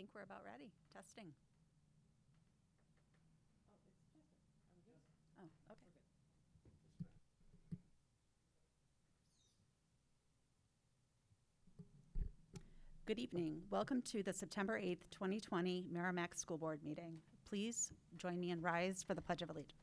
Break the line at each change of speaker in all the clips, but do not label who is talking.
think we're about ready. Testing. Oh, okay. Good evening. Welcome to the September 8th, 2020 Merrimack School Board meeting. Please join me and rise for the Pledge of Allegiance.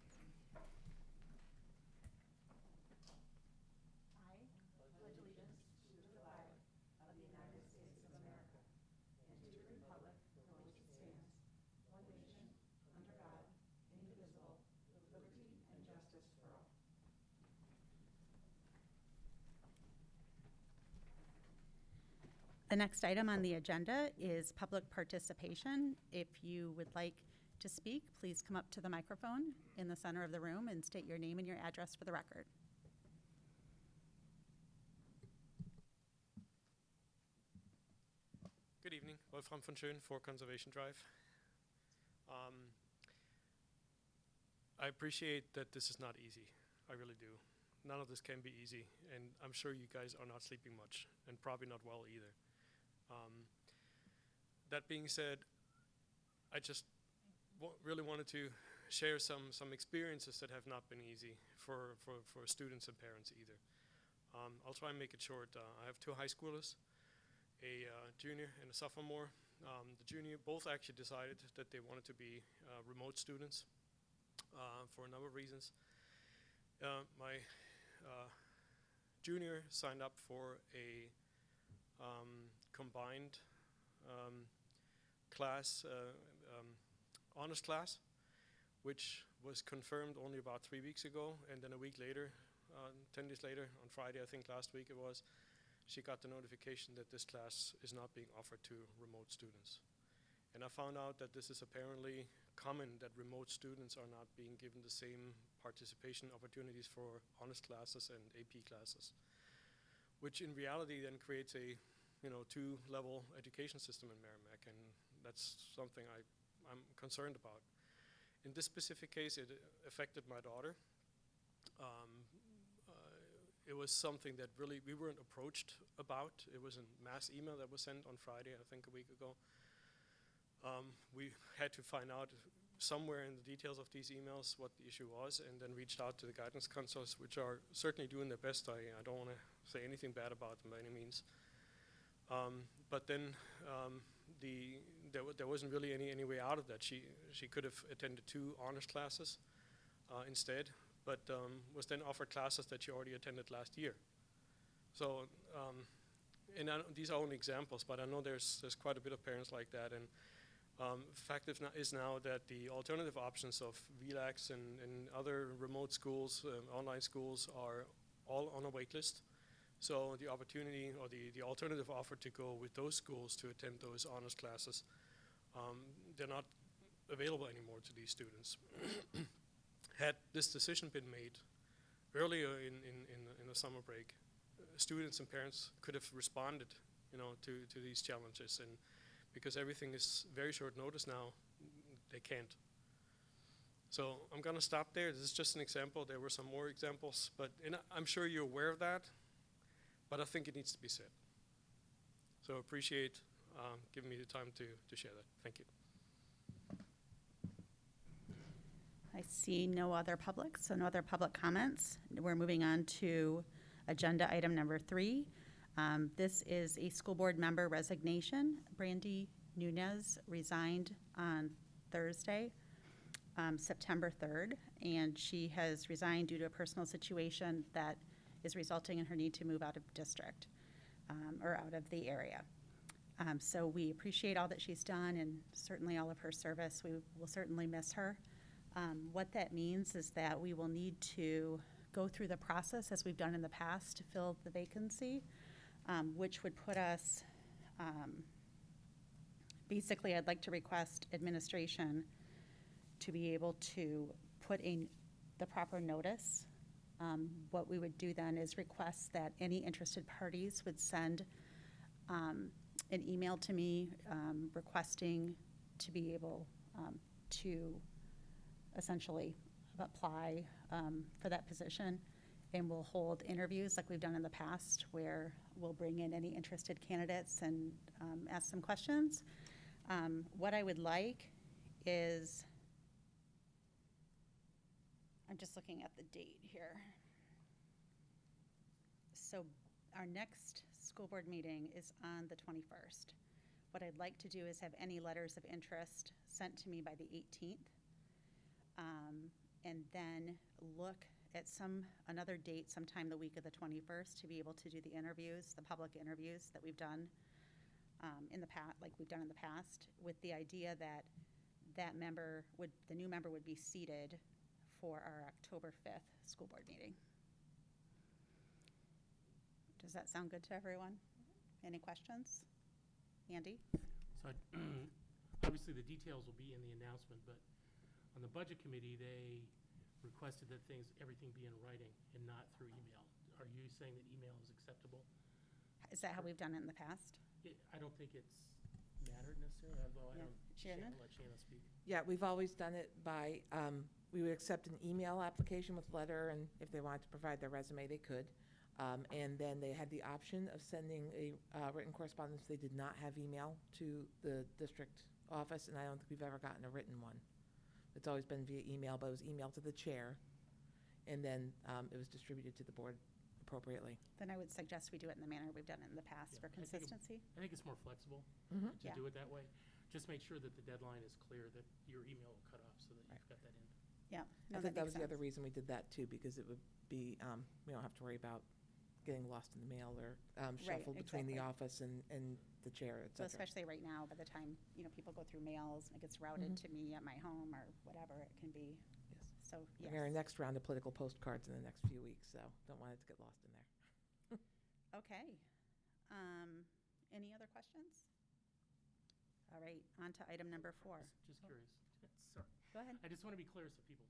The next item on the agenda is public participation. If you would like to speak, please come up to the microphone in the center of the room and state your name and your address for the record.
Good evening, Wolfram von Schön for Conservation Drive. I appreciate that this is not easy. I really do. None of this can be easy, and I'm sure you guys are not sleeping much, and probably not well either. That being said, I just really wanted to share some experiences that have not been easy for students and parents either. I'll try and make it short. I have two high schoolers, a junior and a sophomore. The junior both actually decided that they wanted to be remote students for a number of reasons. My junior signed up for a combined class, honors class, which was confirmed only about 3 weeks ago, and then a week later, 10 days later, on Friday, I think last week it was, she got the notification that this class is not being offered to remote students. And I found out that this is apparently common, that remote students are not being given the same participation opportunities for honors classes and AP classes, which in reality then creates a two-level education system in Merrimack, and that's something I'm concerned about. In this specific case, it affected my daughter. It was something that really we weren't approached about. It was a mass email that was sent on Friday, I think a week ago. We had to find out somewhere in the details of these emails what the issue was, and then reached out to the guidance counselors, which are certainly doing their best. I don't want to say anything bad about them by any means. But then there wasn't really any way out of that. She could have attended 2 honors classes instead, but was then offered classes that she already attended last year. So, and these are only examples, but I know there's quite a bit of parents like that. And fact is now that the alternative options of VLAX and other remote schools, online schools, are all on a wait list. So the opportunity or the alternative offer to go with those schools to attend those honors classes, they're not available anymore to these students. Had this decision been made earlier in the summer break, students and parents could have responded, to these challenges, and because everything is very short notice now, they can't. So I'm going to stop there. This is just an example. There were some more examples, but I'm sure you're aware of that, but I think it needs to be said. So appreciate giving me the time to share that. Thank you.
I see no other public, so no other public comments. We're moving on to agenda item number 3. This is a school board member resignation. Brandy Nunez resigned on Thursday, September 3rd, and she has resigned due to a personal situation that is resulting in her need to move out of district or out of the area. So we appreciate all that she's done and certainly all of her service. We will certainly miss her. What that means is that we will need to go through the process as we've done in the past to fill the vacancy, which would put us, basically I'd like to request administration to be able to put in the proper notice. What we would do then is request that any interested parties would send an email to me requesting to be able to essentially apply for that position, and we'll hold interviews like we've done in the past where we'll bring in any interested candidates and ask some questions. What I would like is, I'm just looking at the date here. So our next school board meeting is on the 21st. What I'd like to do is have any letters of interest sent to me by the 18th. And then look at another date sometime the week of the 21st to be able to do the interviews, the public interviews that we've done in the past, like we've done in the past, with the idea that the new member would be seated for our October 5th school board meeting. Does that sound good to everyone? Any questions? Andy?
So obviously the details will be in the announcement, but on the budget committee, they requested that everything be in writing and not through email. Are you saying that email is acceptable?
Is that how we've done it in the past?
I don't think it's mattered necessarily, although I
Yeah.
don't.
Shannon?
Let Shannon speak.
Yeah, we've always done it by, we would accept an email application with letter, and if they wanted to provide their resume, they could. And then they had the option of sending a written correspondence if they did not have email to the district office, and I don't think we've ever gotten a written one. It's always been via email, but it was emailed to the chair, and then it was distributed to the board appropriately.
Then I would suggest we do it in the manner we've done it in the past
Yeah,
for consistency.
I think it's more flexible
Mm-hmm.
to
Yeah.
do it that way. Just make sure that the deadline is clear, that your email will cut off so that
Right.
you've got that in.
Yeah.
I think that was the other reason we did that too, because it would be, we don't have to worry about getting lost in the mail or shuffled between the
exactly.
office and the chair, et
So
cetera.
especially right now, by the time, people go through mails, and it gets routed
Mhm.
to me at my home or whatever it can be.
Yes.
So,
We're in our
yes.
next round of political postcards in the next few weeks, so don't want it to get lost in there.
Okay. Any other questions? All right, on to item number 4.
Just curious. Sorry.
Go ahead.
I just want to be clear so people,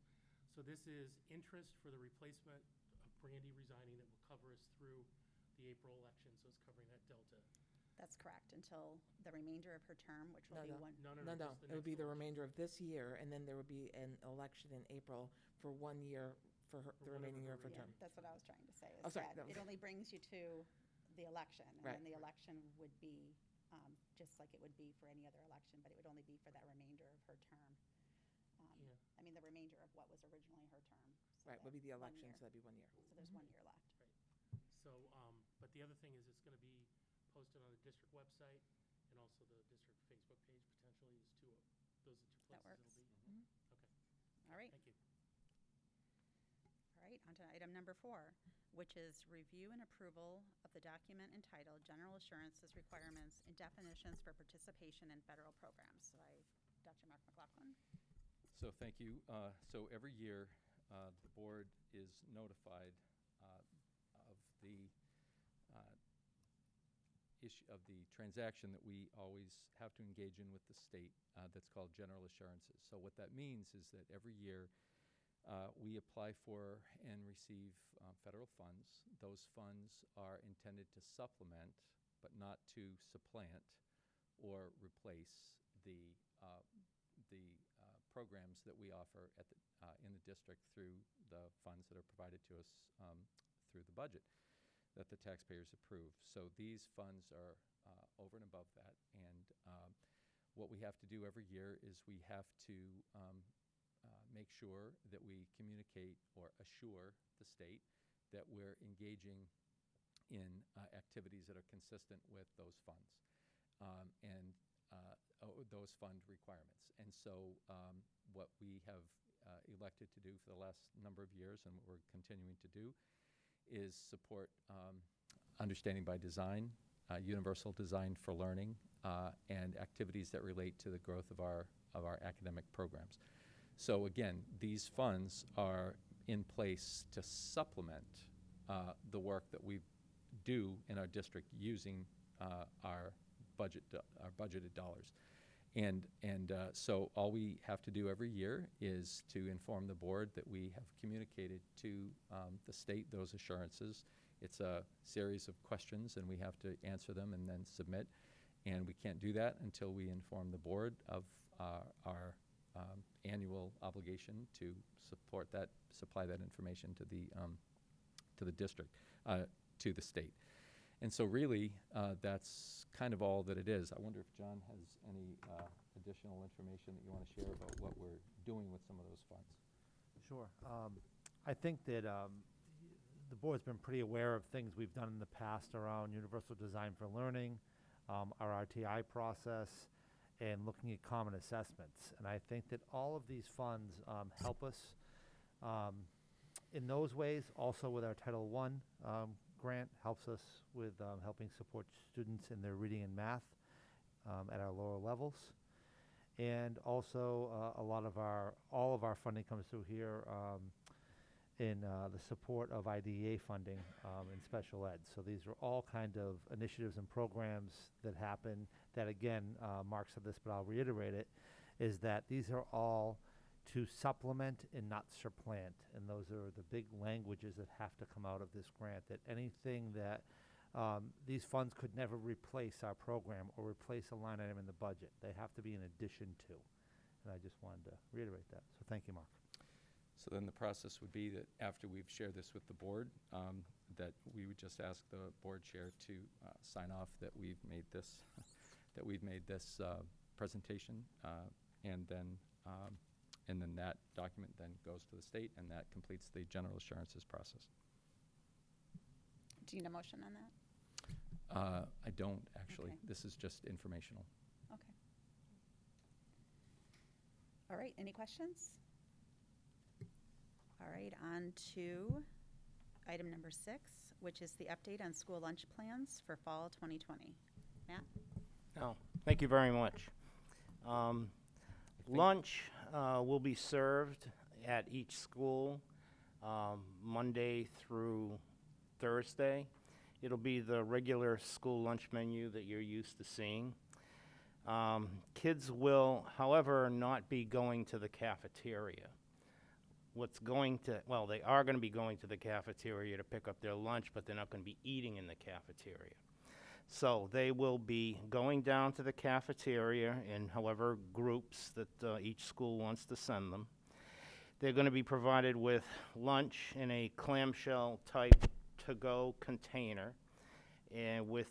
so this is interest for the replacement of Brandy resigning that will cover us through the April election, so it's covering that delta.
That's correct, until the remainder of her term, which will
No,
be
no.
one.
No,
No,
just
it
the
would be
next
the
election.
remainder of this year, and then there would be an election in April for 1 year for her,
For
the remaining year of
whatever
her
Yeah,
term.
that's what I was trying to say.
Oh,
Is
sorry,
that
that was-
it only brings you to the election, and
Right.
then the election would be just like it would be for any other election, but it would only be for that remainder of her term.
Yeah.
I mean, the remainder of what was originally her term. So
Right,
that
would be the
1
election,
year.
so that'd be 1 year.
So there's 1 year left.
So, but the other thing is it's going to be posted on the district website and also the district Facebook page potentially is those are two
That
places
works.
it'll be.
Mhm.
Okay,
All right.
thank you.
All right, on to item number 4, which is review and approval of the document entitled General Assurances Requirements and Definitions for Participation in Federal Programs. So Dr. Mark McLaughlin.
So thank you. So every year, the board is notified of the issue of the transaction that we always have to engage in with the state that's called general assurances. So what that means is that every year we apply for and receive federal funds. Those funds are intended to supplement, but not to supplant or replace the programs that we offer at in the district through the funds that are provided to us through the budget that the taxpayers approve. So these funds are over and above that, and what we have to do every year is we have to make sure that we communicate or assure the state that we're engaging in activities that are consistent with those funds and those fund requirements. And so what we have elected to do for the last number of years and what we're continuing to do is support understanding by design, universal design for learning, and activities that relate to the growth of our academic programs. So again, these funds are in place to supplement the work that we do in our district using our budgeted dollars. And so all we have to do every year is to inform the board that we have communicated to the state those assurances. It's a series of questions, and we have to answer them and then submit. And we can't do that until we inform the board of our annual obligation to support that, supply that information to the district, to the state. And so really, that's kind of all that it is. I wonder if John has any additional information that you want to share about what we're doing with some of those funds.
Sure. I think that the board's been pretty aware of things we've done in the past around universal design for learning, our RTI process, and looking at common assessments. And I think that all of these funds help us in those ways. Also with our Title I grant helps us with helping support students in their reading and math at our lower levels. And also all of our funding comes through here in the support of IDEA funding in special ed. So these are all kind of initiatives and programs that happen that, again, Mark said this, but I'll reiterate it, is that these are all to supplement and not supplant. And those are the big languages that have to come out of this grant, that anything that these funds could never replace our program or replace a line item in the budget. They have to be in addition to. And I just wanted to reiterate that. So thank you, Mark.
So then the process would be that after we've shared this with the board, that we would just ask the board chair to sign off that we've made this presentation, and then that document then goes to the state, and that completes the general assurances process.
Do you need a motion on that?
I don't actually.
Okay.
This is just informational.
Okay. All right, any questions? All right, on to item number 6, which is the update on school lunch plans for fall 2020. Matt?
Oh, thank you very much. Lunch will be served at each school Monday through Thursday. It'll be the regular school lunch menu that you're used to seeing. Kids will, however, not be going to the cafeteria. They are going to be going to the cafeteria to pick up their lunch, but they're not going to be eating in the cafeteria. So they will be going down to the cafeteria in however groups that each school wants to send them. They're going to be provided with lunch in a clamshell type to-go container and with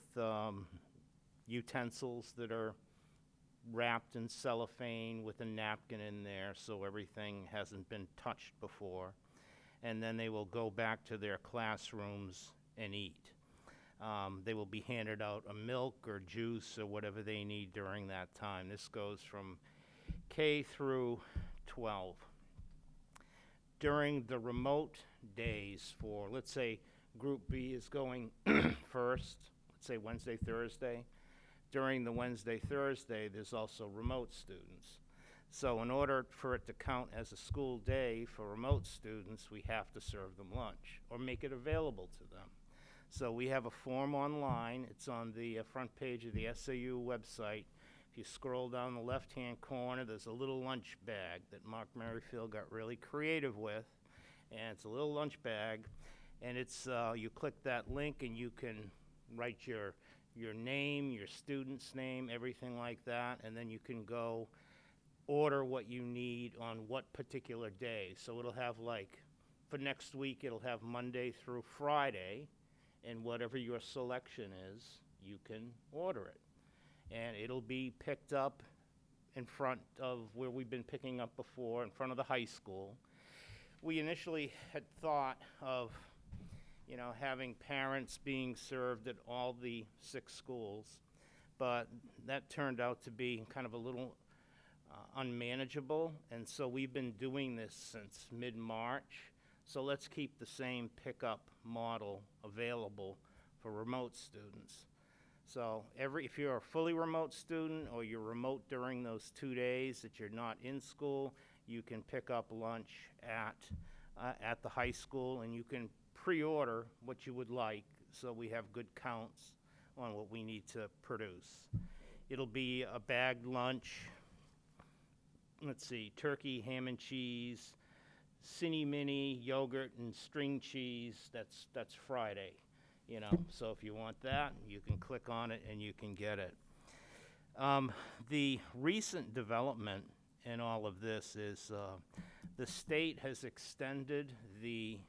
utensils that are wrapped in cellophane with a napkin in there so everything hasn't been touched before. And then they will go back to their classrooms and eat. They will be handed out a milk or juice or whatever they need during that time. This goes from K through 12. During the remote days for, let's say, Group B is going first, let's say Wednesday, Thursday. During the Wednesday, Thursday, there's also remote students. So in order for it to count as a school day for remote students, we have to serve them lunch or make it available to them. So we have a form online. It's on the front page of the SAU website. If you scroll down the left-hand corner, there's a little lunch bag that Mark Merrifield got really creative with. And it's a little lunch bag. And it's you click that link and you can write your name, your student's name, everything like that. And then you can go order what you need on what particular day. So it'll have for next week, it'll have Monday through Friday. And whatever your selection is, you can order it. And it'll be picked up in front of where we've been picking up before, in front of the high school. We initially had thought of, having parents being served at all the 6 schools, but that turned out to be kind of a little unmanageable. And so we've been doing this since mid-March. So let's keep the same pickup model available for remote students. So if you're a fully remote student or you're remote during those 2 days that you're not in school, you can pick up lunch at the high school, and you can pre-order what you would like so we have good counts on what we need to produce. It'll be a bagged lunch. Let's see, turkey, ham and cheese, Cine Mini, yogurt, and string cheese. That's Friday, So if you want that, you can click on it and you can get it. The recent development in all of this is the state has extended the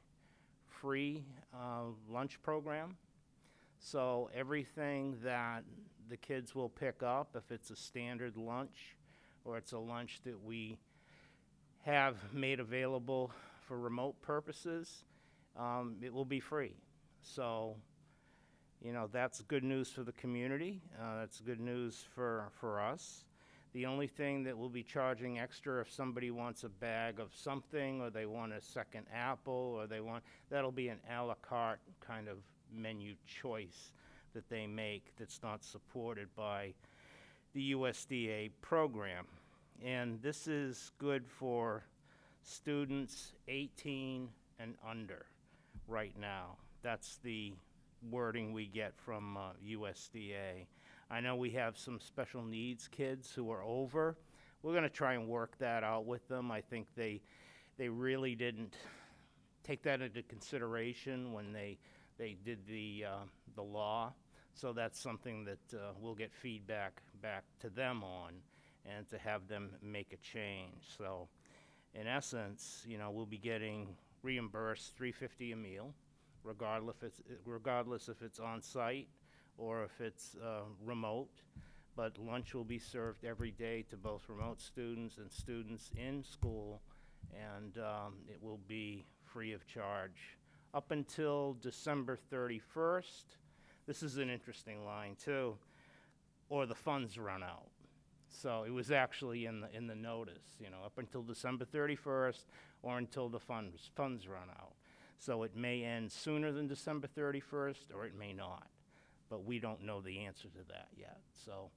free lunch program. So everything that the kids will pick up, if it's a standard lunch or it's a lunch that we have made available for remote purposes, it will be free. So, you know, that's good news for the community. That's good news for us. The only thing that we'll be charging extra if somebody wants a bag of something, or they want a second apple, or that'll be an a la carte kind of menu choice that they make that's not supported by the USDA program. And this is good for students 18 and under right now. That's the wording we get from USDA. I know we have some special needs kids who are over. We're going to try and work that out with them. I think they really didn't take that into consideration when they did the law. So that's something that we'll get feedback back to them on, and to have them make a change. So in essence, you know, we'll be getting reimbursed $3.50 a meal, regardless if it's on site or if it's remote. But lunch will be served every day to both remote students and students in school, and it will be free of charge up until December 31st. This is an interesting line too, or the funds run out. So it was actually in the notice, you know, up until December 31st or until the funds run out. So it may end sooner than December 31st, or it may not. But we don't know the answer to that yet. So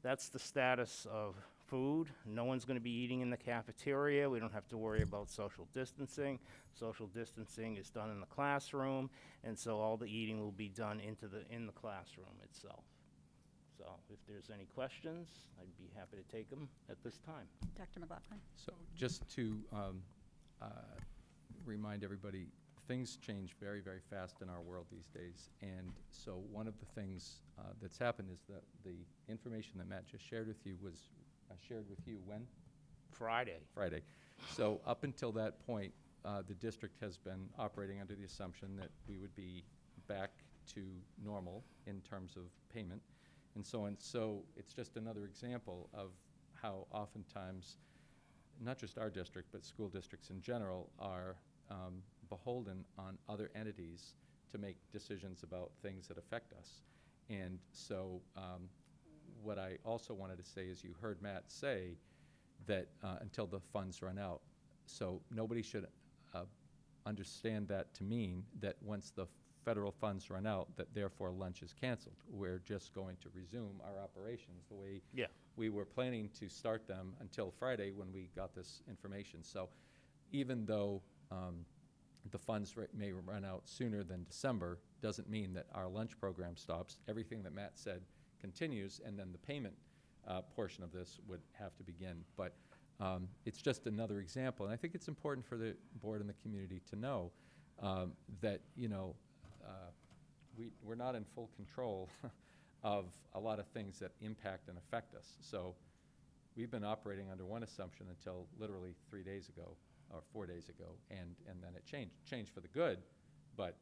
that's the status of food. No one's going to be eating in the cafeteria. We don't have to worry about social distancing. Social distancing is done in the classroom, and so all the eating will be done in the classroom itself. So if there's any questions, I'd be happy to take them at this time.
Dr. McLaughlin?
So just to remind everybody, things change very, very fast in our world these days. And so one of the things that's happened is that the information that Matt just shared with you was shared with you when?
Friday.
So up until that point, the district has been operating under the assumption that we would be back to normal in terms of payment and so on. So it's just another example of how oftentimes, not just our district, but school districts in general are beholden on other entities to make decisions about things that affect us. And so what I also wanted to say is, you heard Matt say that until the funds run out. So nobody should understand that to mean that once the federal funds run out, that therefore lunch is canceled. We're just going to resume our operations the way we were planning to start them until Friday when we got this information. So even though the funds may run out sooner than December, doesn't mean that our lunch program stops. Everything that Matt said continues, and then the payment portion of this would have to begin. But it's just another example, and I think it's important for the board and the community to know that, you know, we're not in full control of a lot of things that impact and affect us. So we've been operating under one assumption until literally 3 days ago, or 4 days ago, and then it changed for the good, but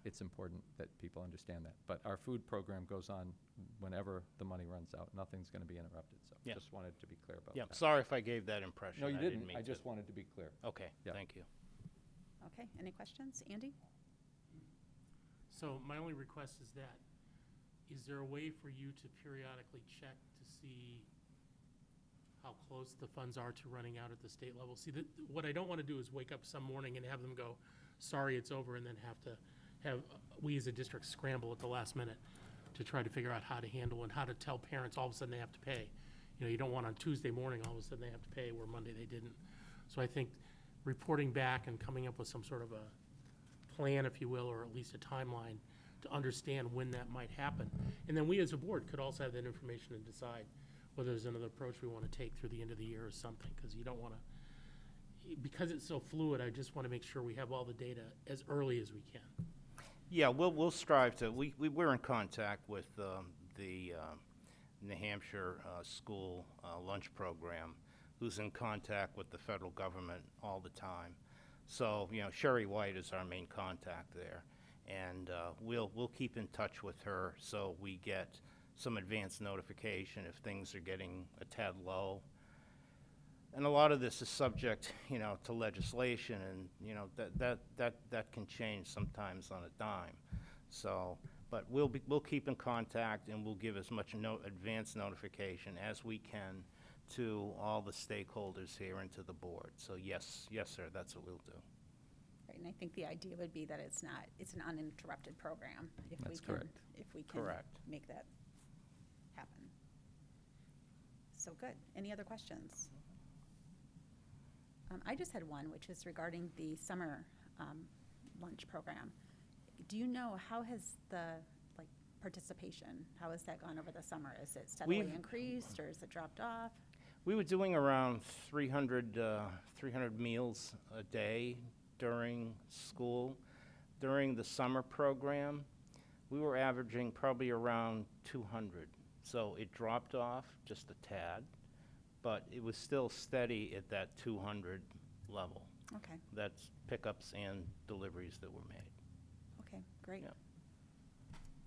it's important that people understand that. But our food program goes on whenever the money runs out. Nothing's going to be interrupted, so just wanted to be clear about that.
Sorry if I gave that impression.
No, you didn't.
mean
I
to.
just wanted to be clear.
Okay,
Yeah.
thank you.
Okay, any questions? Andy?
So my only request is that, is there a way for you to periodically check to see how close the funds are to running out at the state level? See, what I don't want to do is wake up some morning and have them go, sorry, it's over, and then have we as a district scramble at the last minute to try to figure out how to handle and how to tell parents all of a sudden they have to pay. You know, you don't want on Tuesday morning all of a sudden they have to pay where Monday they didn't. So I think reporting back and coming up with some sort of a plan, if you will, or at least a timeline to understand when that might happen. And then we as a board could also have that information and decide whether there's another approach we want to take through the end of the year or something, because you don't want to, because it's so fluid, I just want to make sure we have all the data as early as we can.
Yeah, we'll strive to. We're in contact with the New Hampshire school lunch program, who's in contact with the federal government all the time. So, you know, Sherry White is our main contact there. And we'll keep in touch with her so we get some advance notification if things are getting a tad low. And a lot of this is subject, to legislation, and, that can change sometimes on a dime. So, but we'll keep in contact, and we'll give as much advance notification as we can to all the stakeholders here and to the board. So yes, sir, that's what we'll do.
Right, and I think the idea would be that it's an uninterrupted program.
That's correct.
If we can
Correct.
make that happen. So good. Any other questions? I just had one, which is regarding the summer lunch program. Do you know, how has the participation, how has that gone over the summer? Is it steadily increased, or is it dropped off?
We were doing around 300 meals a day during school. During the summer program, we were averaging probably around 200. So it dropped off just a tad, but it was still steady at that 200 level.
Okay,
That's pickups and deliveries that were made.
okay, great.
Yeah.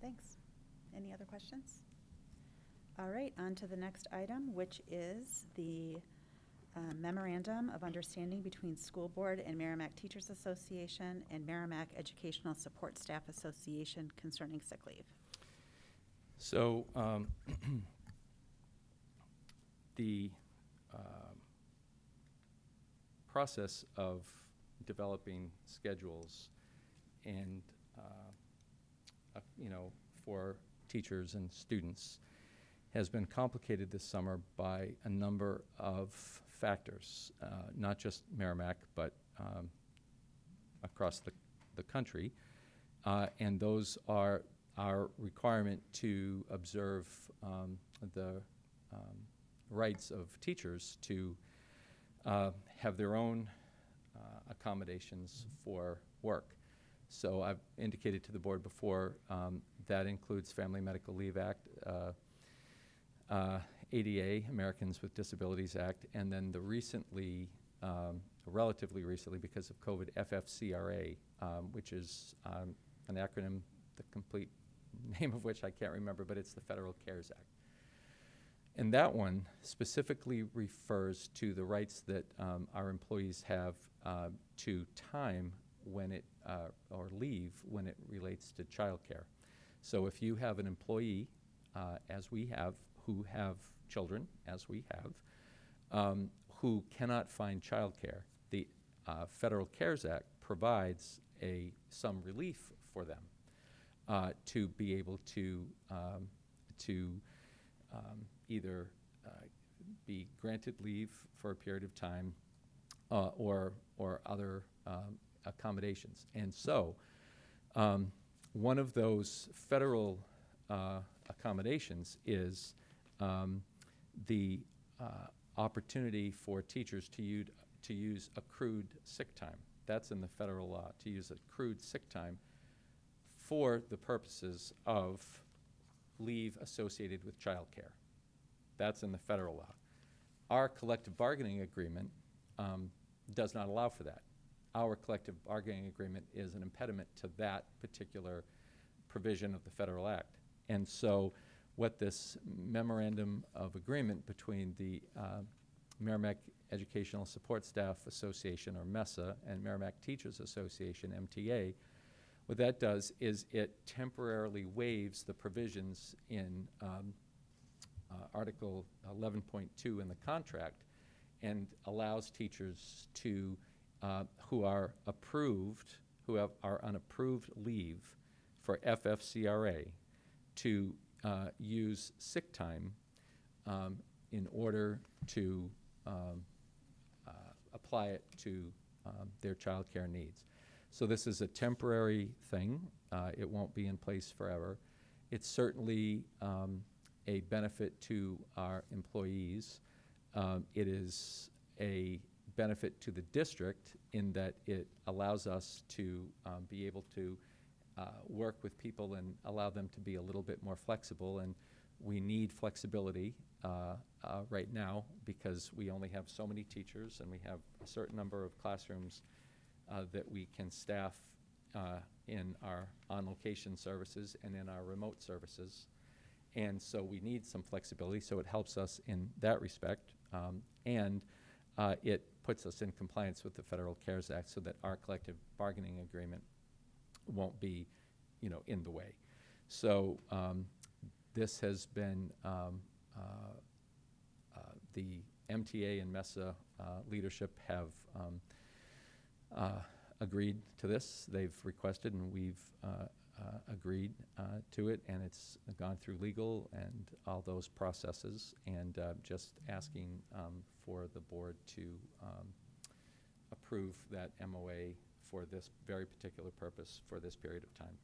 Thanks. Any other questions? All right, on to the next item, which is the Memorandum of Understanding between School Board and Merrimack Teachers Association and Merrimack Educational Support Staff Association concerning sick leave.
So the process of developing schedules and, for teachers and students has been complicated this summer by a number of factors, not just Merrimack, but across the country. And those are our requirement to observe the rights of teachers to have their own accommodations for work. So I've indicated to the board before, that includes Family Medical Leave Act, ADA, Americans with Disabilities Act, and then the recently, relatively recently because of COVID, FFCRA, which is an acronym, the complete name of which I can't remember, but it's the Federal CARES Act. And that one specifically refers to the rights that our employees have to time when it, or leave when it relates to childcare. So if you have an employee, as we have, who have children, as we have, who cannot find childcare, the Federal CARES Act provides some relief for them to be able to either be granted leave for a period of time or other accommodations. And so one of those federal accommodations is the opportunity for teachers to use accrued sick time. That's in the federal law, to use accrued sick time for the purposes of leave associated with childcare. That's in the federal law. Our collective bargaining agreement does not allow for that. Our collective bargaining agreement is an impediment to that particular provision of the federal act. And so what this memorandum of agreement between the Merrimack Educational Support Staff Association, or MESA, and Merrimack Teachers Association, MTA, what that does is it temporarily waives the provisions in Article 11.2 in the contract and allows teachers to, who are approved, are on approved leave for FFCRA, to use sick time in order to apply it to their child care needs. So this is a temporary thing. It won't be in place forever. It's certainly a benefit to our employees. It is a benefit to the district in that it allows us to be able to work with people and allow them to be a little bit more flexible. And we need flexibility right now because we only have so many teachers and we have a certain number of classrooms that we can staff in our on-location services and in our remote services. And so we need some flexibility, so it helps us in that respect. And it puts us in compliance with the Federal CARES Act so that our collective bargaining agreement won't be, in the way. So this has been the MTA and MESA leadership have agreed to this. They've requested, and we've agreed to it, and it's gone through legal and all those processes, and just asking for the board to approve that MOA for this very particular purpose for this period of time.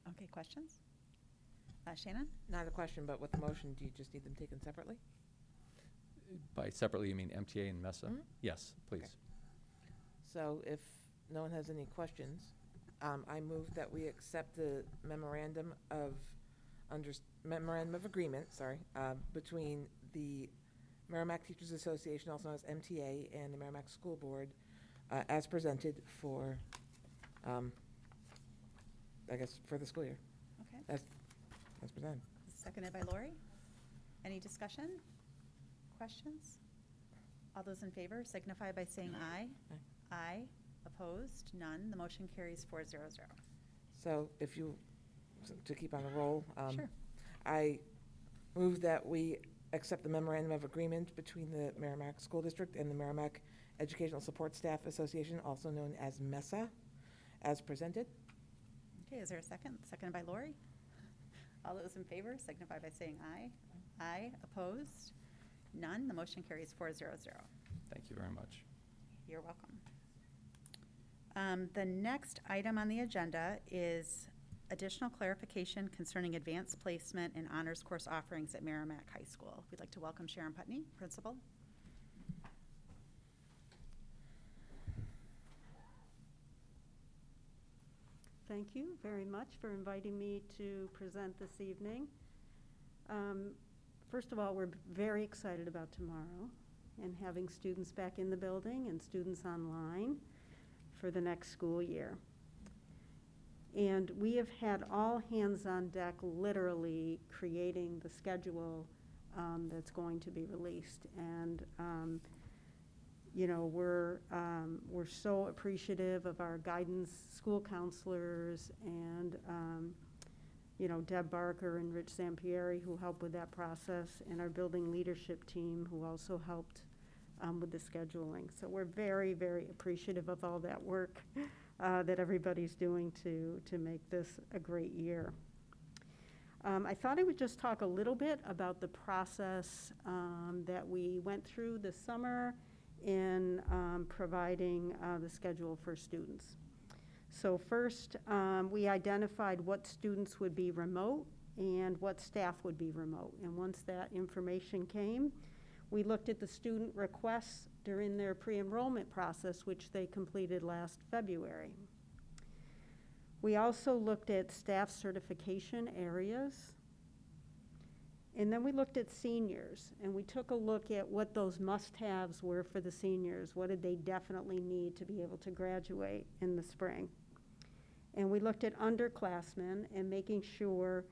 Okay, questions? Shannon?
Not a question, but with the motion, do you just need them taken separately?
By separately, you mean MTA and MESA?
Mhm.
Yes, please.
Okay. So if no one has any questions, I move that we accept the memorandum of agreement, between the Merrimack Teachers Association, also known as MTA, and the Merrimack School Board, as presented for, for the school year,
Okay.
as presented.
Seconded by Lori. Any discussion? Questions? All those in favor signify by saying aye.
Aye.
Aye. Opposed? None. The motion carries 400.
So to keep on a roll,
Sure.
I move that we accept the memorandum of agreement between the Merrimack School District and the Merrimack Educational Support Staff Association, also known as MESA, as presented.
Okay, is there a second? Seconded by Lori. All those in favor signify by saying aye. Aye. Opposed? None. The motion carries 400.
Thank you very much.
You're welcome. The next item on the agenda is additional clarification concerning advanced placement and honors course offerings at Merrimack High School. We'd like to welcome Sharon Putney, principal.
Thank you very much for inviting me to present this evening. First of all, we're very excited about tomorrow and having students back in the building and students online for the next school year. And we have had all hands on deck, literally creating the schedule that's going to be released. And we're so appreciative of our guidance school counselors and Deb Barker and Rich Zampieri, who helped with that process, and our building leadership team, who also helped with the scheduling. So we're very, very appreciative of all that work that everybody's doing to make this a great year. I thought I would just talk a little bit about the process that we went through this summer in providing the schedule for students. So first, we identified what students would be remote and what staff would be remote. And once that information came, we looked at the student requests during their pre-enrollment process, which they completed last February. We also looked at staff certification areas. And then we looked at seniors, and we took a look at what those must-haves were for the seniors. What did they definitely need to be able to graduate in the spring? And we looked at underclassmen and making sure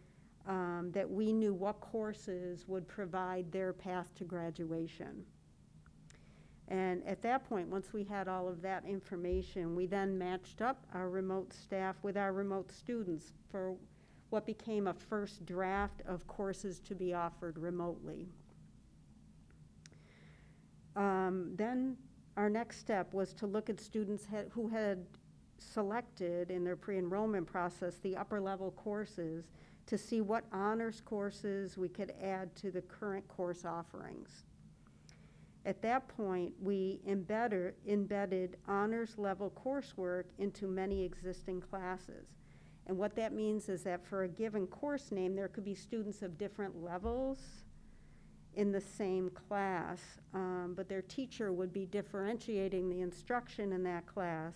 that we knew what courses would provide their path to graduation. And at that point, once we had all of that information, we then matched up our remote staff with our remote students for what became a first draft of courses to be offered remotely. Then our next step was to look at students who had selected in their pre-enrollment process the upper level courses to see what honors courses we could add to the current course offerings. At that point, we embedded honors level coursework into many existing classes. And what that means is that for a given course name, there could be students of different levels in the same class, but their teacher would be differentiating the instruction in that class,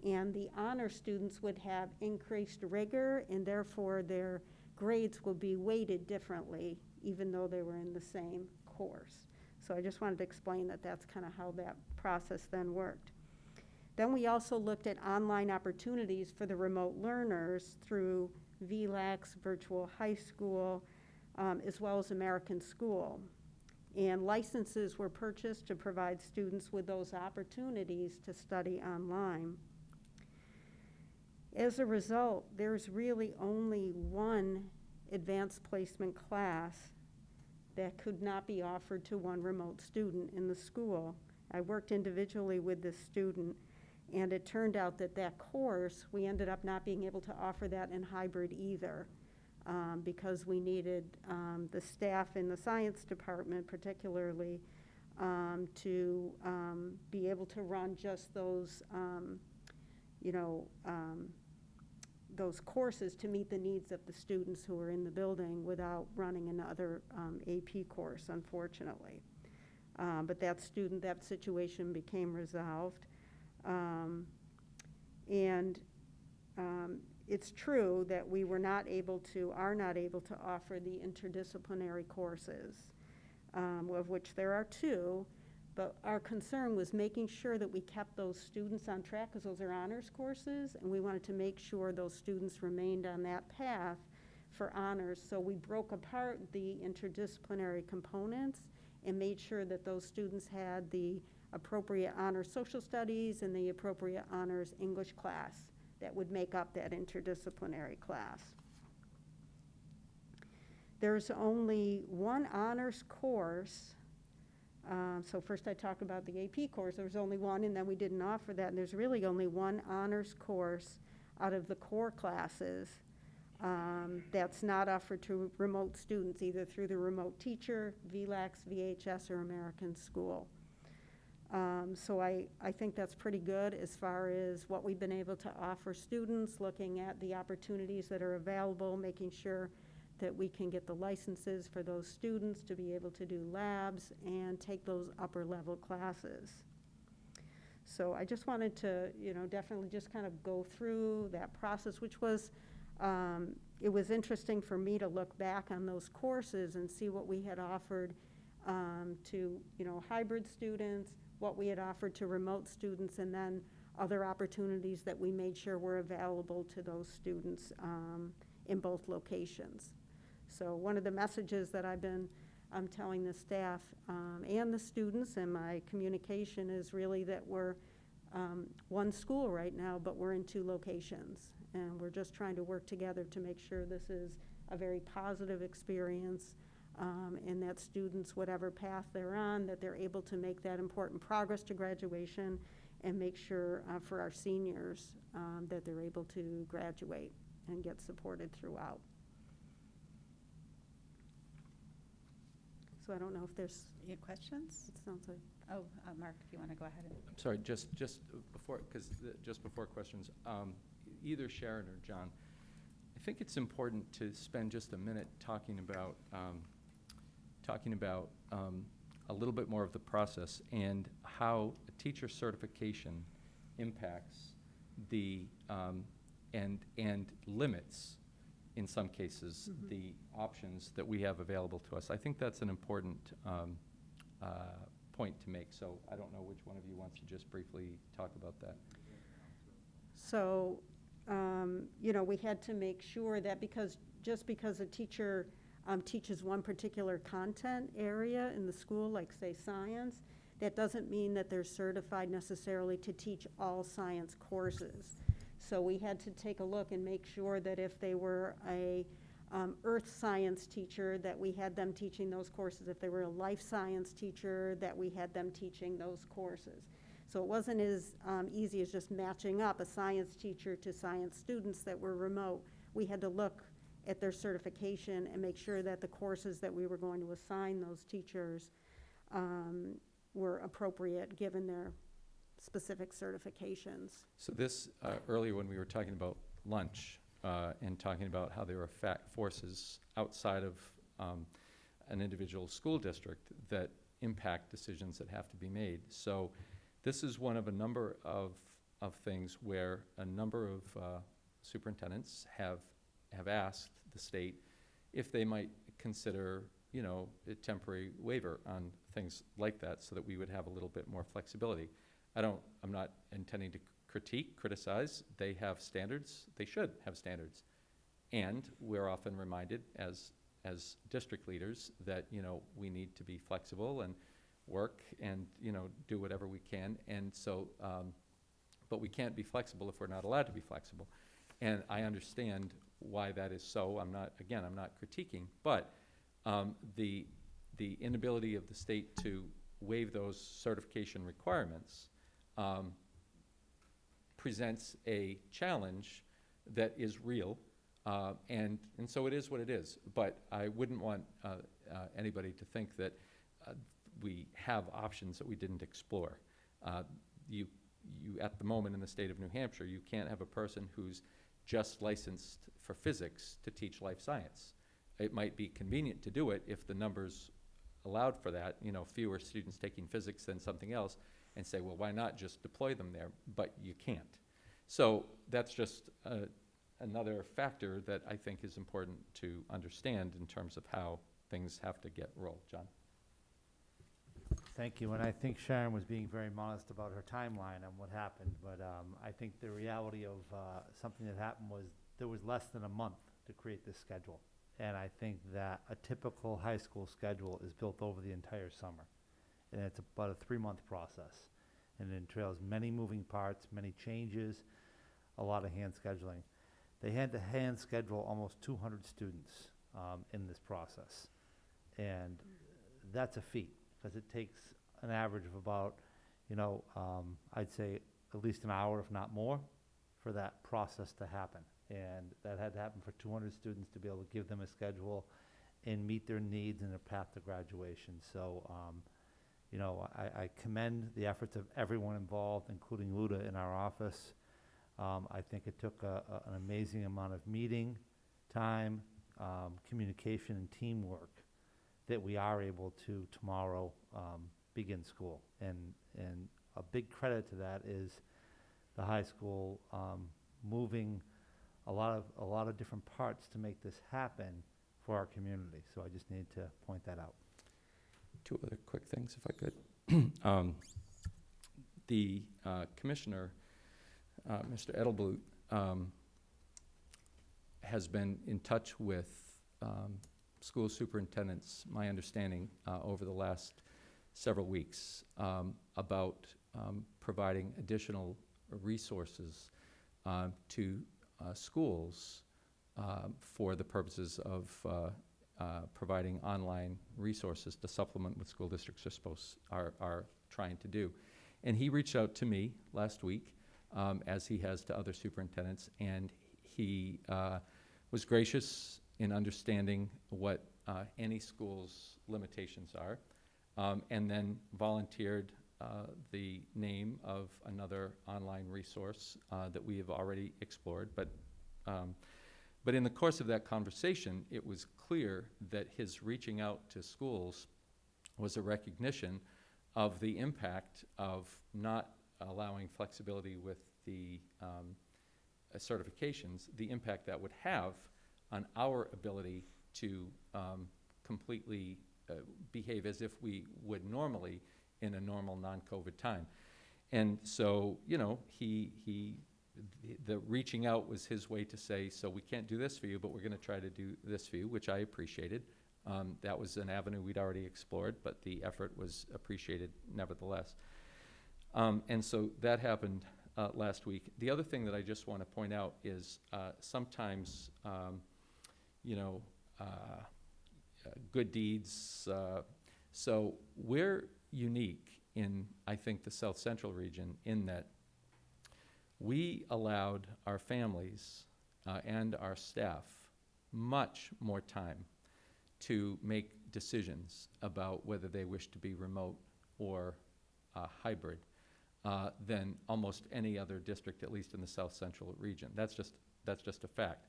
and the honor students would have increased rigor, and therefore their grades will be weighted differently, even though they were in the same course. So I just wanted to explain that that's kind of how that process then worked. Then we also looked at online opportunities for the remote learners through VLAX, Virtual High School, as well as American School. And licenses were purchased to provide students with those opportunities to study online. As a result, there's really only one advanced placement class that could not be offered to one remote student in the school. I worked individually with this student, and it turned out that that course, we ended up not being able to offer that in hybrid either, because we needed the staff in the science department particularly to be able to run just those, those courses to meet the needs of the students who are in the building without running another AP course, unfortunately. But that situation became resolved. It's true that we are not able to offer the interdisciplinary courses, of which there are 2, but our concern was making sure that we kept those students on track, because those are honors courses, and we wanted to make sure those students remained on that path for honors. So we broke apart the interdisciplinary components and made sure that those students had the appropriate honors social studies and the appropriate honors English class that would make up that interdisciplinary class. There's only one honors course. So first I talked about the AP course. There was only one, and then we didn't offer that. And there's really only one honors course out of the core classes that's not offered to remote students, either through the remote teacher, VLAX, VHS, or American School. So I think that's pretty good as far as what we've been able to offer students, looking at the opportunities that are available, making sure that we can get the licenses for those students to be able to do labs and take those upper level classes. So I just wanted to, definitely just kind of go through that process, which was, it was interesting for me to look back on those courses and see what we had offered to, hybrid students, what we had offered to remote students, and then other opportunities that we made sure were available to those students in both locations. So one of the messages that I'm telling the staff and the students in my communication is really that we're one school right now, but we're in 2 locations. And we're just trying to work together to make sure this is a very positive experience, and that students, whatever path they're on, that they're able to make that important progress to graduation and make sure for our seniors that they're able to graduate and get supported throughout. So I don't know if there's
Any questions?
It sounds like.
Oh, Mark, if you want to go ahead.
I'm sorry, just before questions, either Sharon or John, I think it's important to spend just a minute talking about a little bit more of the process and how a teacher certification impacts the and limits, in some cases, the options that we have available to us. I think that's an important point to make. So I don't know which one of you wants to just briefly talk about that.
So, we had to make sure that because a teacher teaches one particular content area in the school, like say science, that doesn't mean that they're certified necessarily to teach all science courses. So we had to take a look and make sure that if they were a earth science teacher, that we had them teaching those courses. If they were a life science teacher, that we had them teaching those courses. So it wasn't as easy as just matching up a science teacher to science students that were remote. We had to look at their certification and make sure that the courses that we were going to assign those teachers were appropriate given their specific certifications.
So this, earlier when we were talking about lunch and talking about how there are forces outside of an individual school district that impact decisions that have to be made. So this is one of a number of things where a number of superintendents have asked the state if they might consider a temporary waiver on things like that so that we would have a little bit more flexibility. I'm not intending to criticize. They have standards. They should have standards. And we're often reminded as district leaders that, we need to be flexible and work and, do whatever we can. And so, but we can't be flexible if we're not allowed to be flexible. And I understand why that is so. I'm not critiquing, but the inability of the state to waive those certification requirements presents a challenge that is real, and so it is what it is. But I wouldn't want anybody to think that we have options that we didn't explore. You at the moment in the state of New Hampshire, you can't have a person who's just licensed for physics to teach life science. It might be convenient to do it if the numbers allowed for that, fewer students taking physics than something else, and say, well, why not just deploy them there? But you can't. So that's just another factor that I think is important to understand in terms of how things have to get rolled. John?
Thank you, and I think Sharon was being very modest about her timeline on what happened, but I think the reality of something that happened was there was less than a month to create this schedule. And I think that a typical high school schedule is built over the entire summer. And it's about a 3-month process. And it entails many moving parts, many changes, a lot of hand scheduling. They had to hand schedule almost 200 students in this process. And that's a feat, because it takes an average of about, I'd say at least an hour, if not more, for that process to happen. And that had to happen for 200 students to be able to give them a schedule and meet their needs and their path to graduation. So, I commend the efforts of everyone involved, including Luda in our office. I think it took an amazing amount of meeting time, communication, and teamwork that we are able to tomorrow begin school. And a big credit to that is the high school moving a lot of different parts to make this happen for our community. So I just need to point that out.
2 other quick things, if I could. The commissioner, Mr. Edelblut, has been in touch with school superintendents, my understanding, over the last several weeks about providing additional resources to schools for the purposes of providing online resources to supplement what school districts are trying to do. And he reached out to me last week, as he has to other superintendents, and he was gracious in understanding what any school's limitations are, and then volunteered the name of another online resource that we have already explored. But in the course of that conversation, it was clear that his reaching out to schools was a recognition of the impact of not allowing flexibility with the certifications, the impact that would have on our ability to completely behave as if we would normally in a normal non-COVID time. And so, the reaching out was his way to say, so we can't do this for you, but we're going to try to do this for you, which I appreciated. That was an avenue we'd already explored, but the effort was appreciated nevertheless. And so that happened last week. The other thing that I just want to point out is sometimes, good deeds. So we're unique in, I think, the South Central region in that we allowed our families and our staff much more time to make decisions about whether they wish to be remote or hybrid than almost any other district, at least in the South Central region. That's just a fact.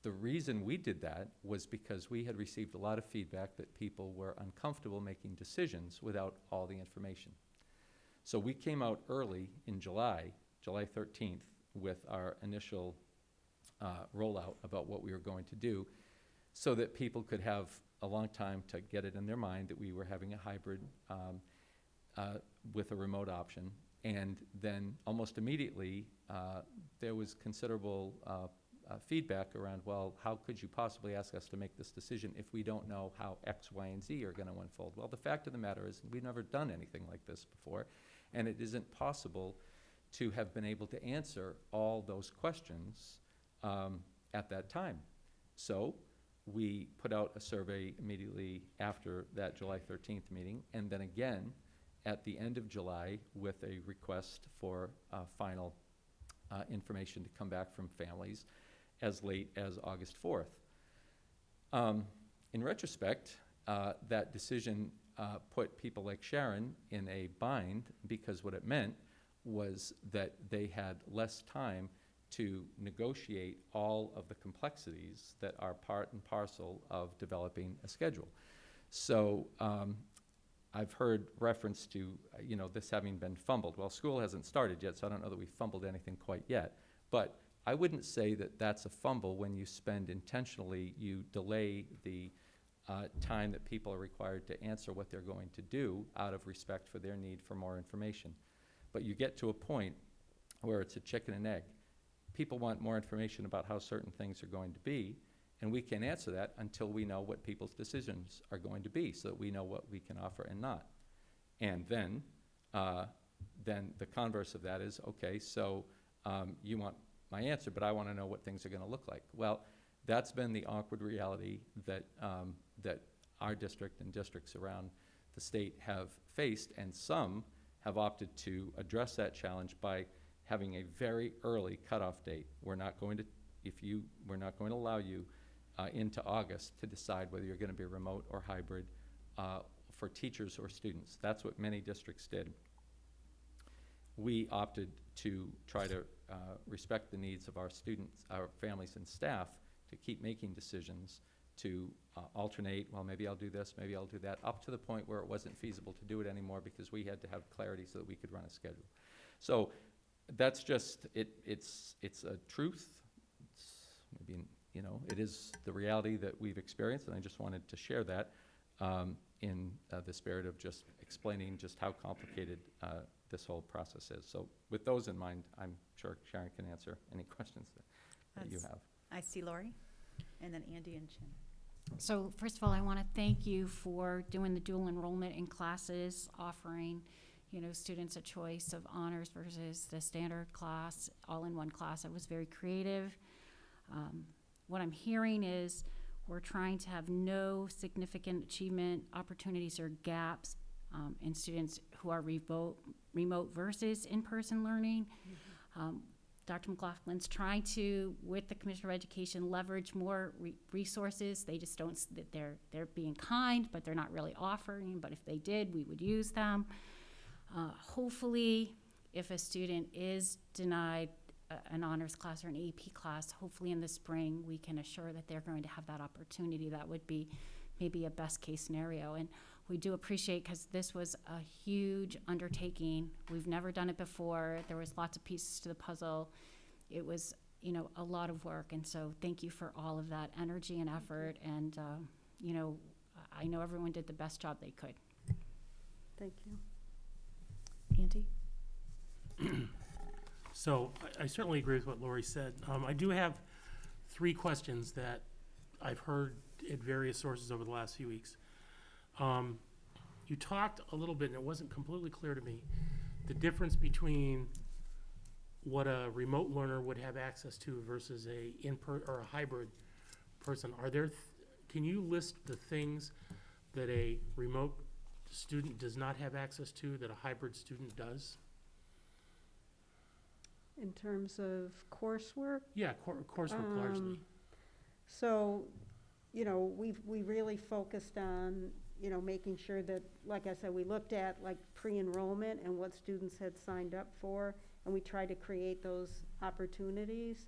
The reason we did that was because we had received a lot of feedback that people were uncomfortable making decisions without all the information. So we came out early in July 13th, with our initial rollout about what we were going to do. so that people could have a long time to get it in their mind that we were having a hybrid with a remote option. And then almost immediately, there was considerable feedback around, well, how could you possibly ask us to make this decision if we don't know how X, Y, and Z are going to unfold? Well, the fact of the matter is we've never done anything like this before, and it isn't possible to have been able to answer all those questions at that time. So we put out a survey immediately after that July 13th meeting, and then again at the end of July with a request for final information to come back from families as late as August 4th. In retrospect, that decision put people like Sharon in a bind, because what it meant was that they had less time to negotiate all of the complexities that are part and parcel of developing a schedule. So I've heard reference to this having been fumbled. Well, school hasn't started yet, so I don't know that we fumbled anything quite yet. But I wouldn't say that that's a fumble when you spend intentionally, you delay the time that people are required to answer what they're going to do out of respect for their need for more information. But you get to a point where it's a chicken and egg. People want more information about how certain things are going to be, and we can't answer that until we know what people's decisions are going to be, so that we know what we can offer and not. And then the converse of that is, okay, so you want my answer, but I want to know what things are going to look like. Well, that's been the awkward reality that that our district and districts around the state have faced, and some have opted to address that challenge by having a very early cutoff date. We're not going to allow you into August to decide whether you're going to be remote or hybrid for teachers or students. That's what many districts did. We opted to try to respect the needs of our students, our families and staff, to keep making decisions to alternate, well, maybe I'll do this, maybe I'll do that, up to the point where it wasn't feasible to do it anymore because we had to have clarity so that we could run a schedule. So that's just, it's a truth. It's maybe, it is the reality that we've experienced, and I just wanted to share that in the spirit of just explaining just how complicated this whole process is. So with those in mind, I'm sure Sharon can answer any questions that you have.
I see Lori, and then Andy and Chin.
So first of all, I want to thank you for doing the dual enrollment in classes, offering, students a choice of honors versus the standard class, all in one class. It was very creative. What I'm hearing is we're trying to have no significant achievement opportunities or gaps in students who are remote versus in-person learning. Dr. McLaughlin's trying to, with the Commissioner of Education, leverage more resources. They just don't, they're being kind, but they're not really offering. But if they did, we would use them. Hopefully, if a student is denied an honors class or an AP class, hopefully in the spring, we can assure that they're going to have that opportunity. That would be maybe a best case scenario. And we do appreciate, because this was a huge undertaking. We've never done it before. There was lots of pieces to the puzzle. It was, a lot of work. And so thank you for all of that energy and effort. And, I know everyone did the best job they could.
Thank you.
Andy?
So I certainly agree with what Lori said. I do have 3 questions that I've heard at various sources over the last few weeks. You talked a little bit, and it wasn't completely clear to me, the difference between what a remote learner would have access to versus or a hybrid person. Are there, can you list the things that a remote student does not have access to that a hybrid student does?
In terms of coursework?
Yeah, coursework largely.
So, we really focused on, making sure that, like I said, we looked at like pre-enrollment and what students had signed up for, and we tried to create those opportunities.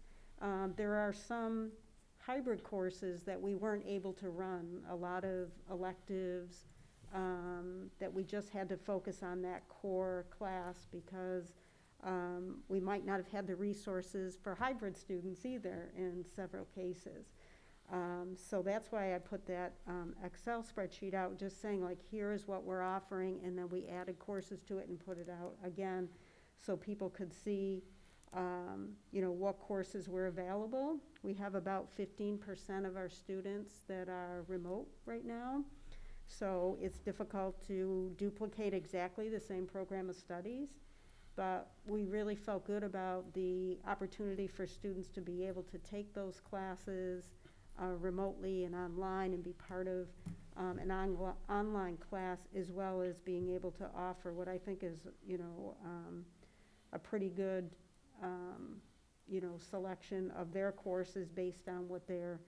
There are some hybrid courses that we weren't able to run, a lot of electives that we just had to focus on that core class because we might not have had the resources for hybrid students either in several cases. So that's why I put that Excel spreadsheet out, just saying like, here is what we're offering, and then we added courses to it and put it out again, so people could see, what courses were available. We have about 15% of our students that are remote right now, so it's difficult to duplicate exactly the same program of studies. But we really felt good about the opportunity for students to be able to take those classes remotely and online and be part of an online class, as well as being able to offer what I think is, a pretty good, selection of their courses based on what their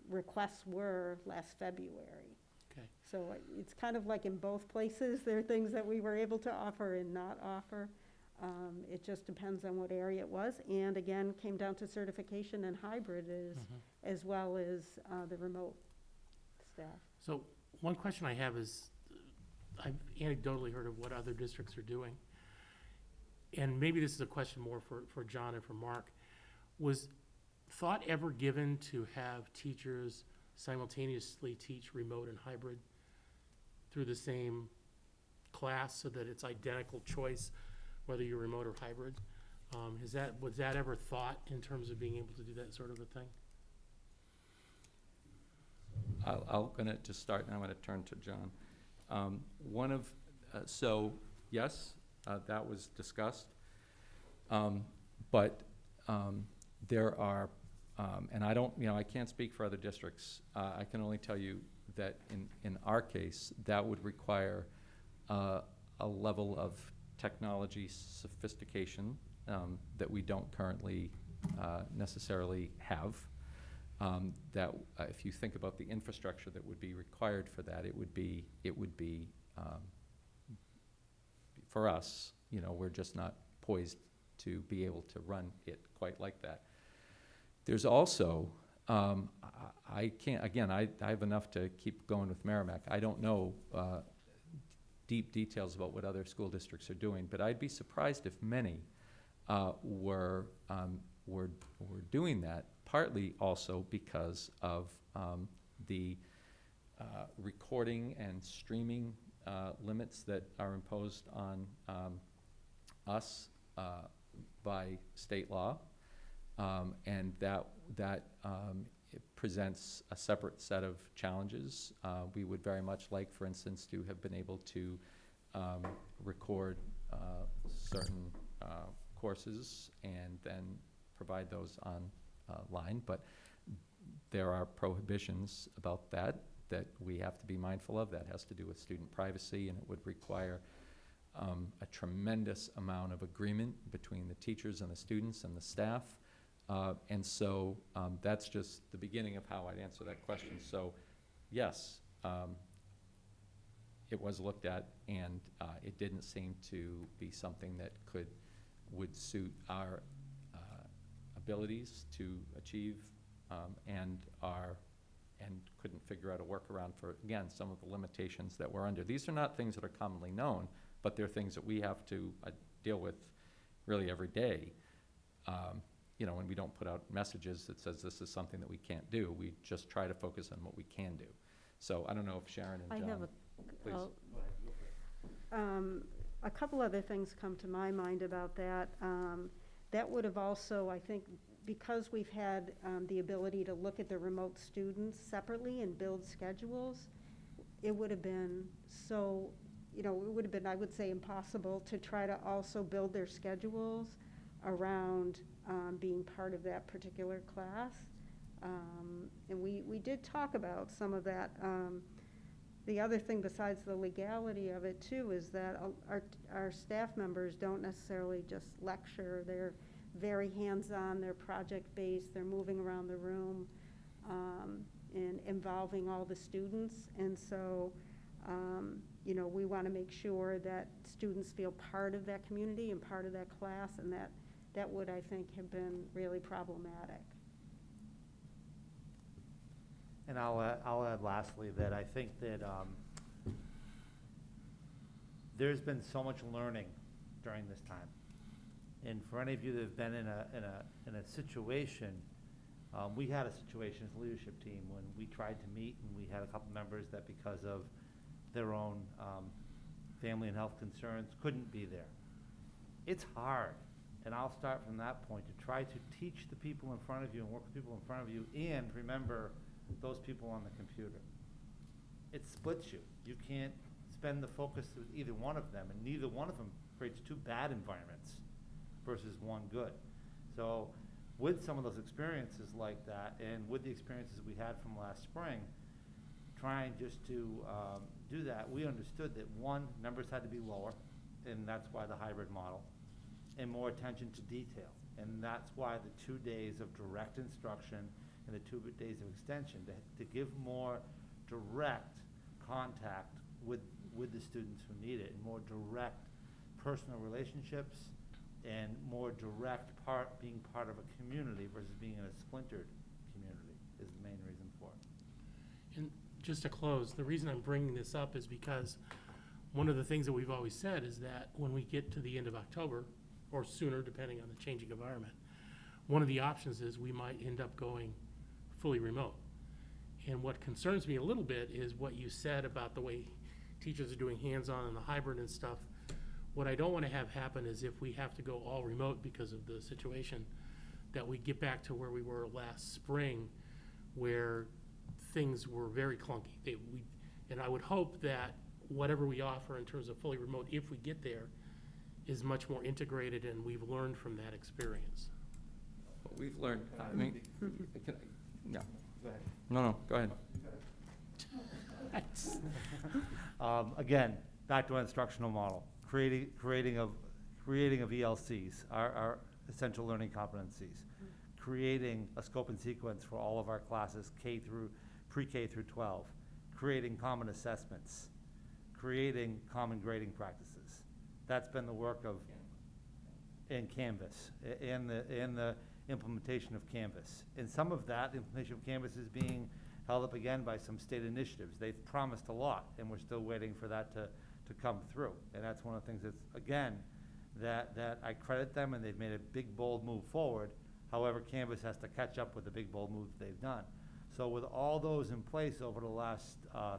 requests were last February.
Okay.
So it's kind of like in both places, there are things that we were able to offer and not offer. It just depends on what area it was, and again, came down to certification and hybrid as well as the remote staff.
So one question I have is, I've anecdotally heard of what other districts are doing. And maybe this is a question more for John and for Mark. Was thought ever given to have teachers simultaneously teach remote and hybrid through the same class so that it's identical choice whether you're remote or hybrid? Was that ever thought in terms of being able to do that sort of a thing?
I'm going to just start, and I'm going to turn to John. Yes, that was discussed. But there are, and I can't speak for other districts. I can only tell you that in our case, that would require a level of technology sophistication that we don't currently necessarily have. That if you think about the infrastructure that would be required for that, it would be for us, we're just not poised to be able to run it quite like that. There's also, I have enough to keep going with Merrimack. I don't know deep details about what other school districts are doing, but I'd be surprised if many were doing that, partly also because of the recording and streaming limits that are imposed on us by state law, and that it presents a separate set of challenges. We would very much like, for instance, to have been able to record certain courses and then provide those online, but there are prohibitions about that we have to be mindful of. That has to do with student privacy, and it would require a tremendous amount of agreement between the teachers and the students and the staff. And so that's just the beginning of how I'd answer that question. So yes, it was looked at, and it didn't seem to be something that would suit our abilities to achieve and couldn't figure out a workaround for, again, some of the limitations that we're under. These are not things that are commonly known, but they're things that we have to deal with really every day. And we don't put out messages that says this is something that we can't do. We just try to focus on what we can do. So I don't know if Sharon and John, please.
A couple other things come to my mind about that. That would have also, I think, because we've had the ability to look at the remote students separately and build schedules, it would have been so, it would have been, I would say, impossible to try to also build their schedules around being part of that particular class. And we did talk about some of that. The other thing besides the legality of it too is that our staff members don't necessarily just lecture. They're very hands-on, they're project-based, they're moving around the room and involving all the students. And so, we want to make sure that students feel part of that community and part of that class, and that would, I think, have been really problematic.
And I'll add lastly that I think that there's been so much learning during this time. And for any of you that have been in a situation We had a situation as a leadership team when we tried to meet, and we had a couple members that, because of their own family and health concerns, couldn't be there. It's hard, and I'll start from that point, to try to teach the people in front of you and work with people in front of you, and remember those people on the computer. It splits you. You can't spend the focus with either one of them, and neither one of them creates two bad environments versus one good. So with some of those experiences like that, and with the experiences we had from last spring, trying just to do that, we understood that, one, numbers had to be lower, and that's why the hybrid model, and more attention to detail. And that's why the 2 days of direct instruction and the 2 days of extension, to give more direct contact with the students who need it, and more direct personal relationships, and more direct being part of a community versus being in a splintered community is the main reason for it.
And just to close, the reason I'm bringing this up is because one of the things that we've always said is that when we get to the end of October, or sooner, depending on the changing environment, one of the options is we might end up going fully remote. And what concerns me a little bit is what you said about the way teachers are doing hands-on and the hybrid and stuff. What I don't want to have happen is, if we have to go all remote because of the situation, that we get back to where we were last spring, where things were very clunky. And I would hope that whatever we offer in terms of fully remote, if we get there, is much more integrated, and we've learned from that experience.
What we've learned, I mean, no.
Go ahead.
No, go ahead.
Again, back to our instructional model, creating of ELCs, our essential learning competencies, creating a scope and sequence for all of our classes, pre-K through 12, creating common assessments, creating common grading practices. That's been the work of, in Canvas, and the implementation of Canvas. And some of that, the implementation of Canvas, is being held up again by some state initiatives. They've promised a lot, and we're still waiting for that to come through. And that's one of the things that's, again, that I credit them, and they've made a big, bold move forward. However, Canvas has to catch up with the big, bold moves they've done. So with all those in place over the last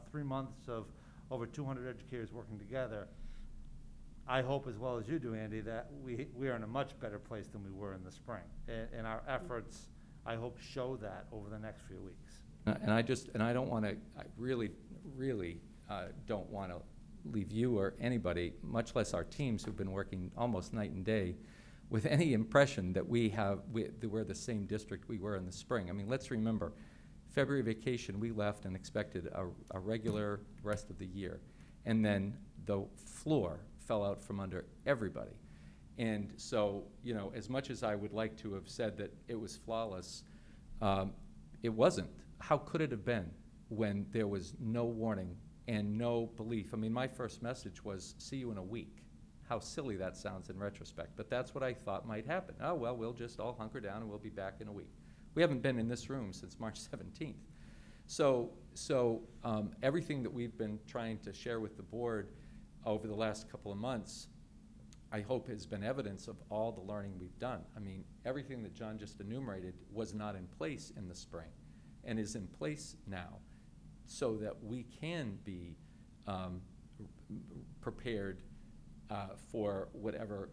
3 months of over 200 educators working together, I hope, as well as you do, Andy, that we are in a much better place than we were in the spring. And our efforts, I hope, show that over the next few weeks.
And I don't want to, I really don't want to leave you or anybody, much less our teams who've been working almost night and day, with any impression that that we're the same district we were in the spring. I mean, let's remember, February vacation, we left and expected a regular rest of the year. And then the floor fell out from under everybody. And so, as much as I would like to have said that it was flawless, it wasn't. How could it have been when there was no warning and no belief? I mean, my first message was, see you in a week. How silly that sounds in retrospect, but that's what I thought might happen. Oh, well, we'll just all hunker down and we'll be back in a week. We haven't been in this room since March 17th. So everything that we've been trying to share with the board over the last couple of months, I hope has been evidence of all the learning we've done. I mean, everything that John just enumerated was not in place in the spring and is in place now, so that we can be prepared for whatever,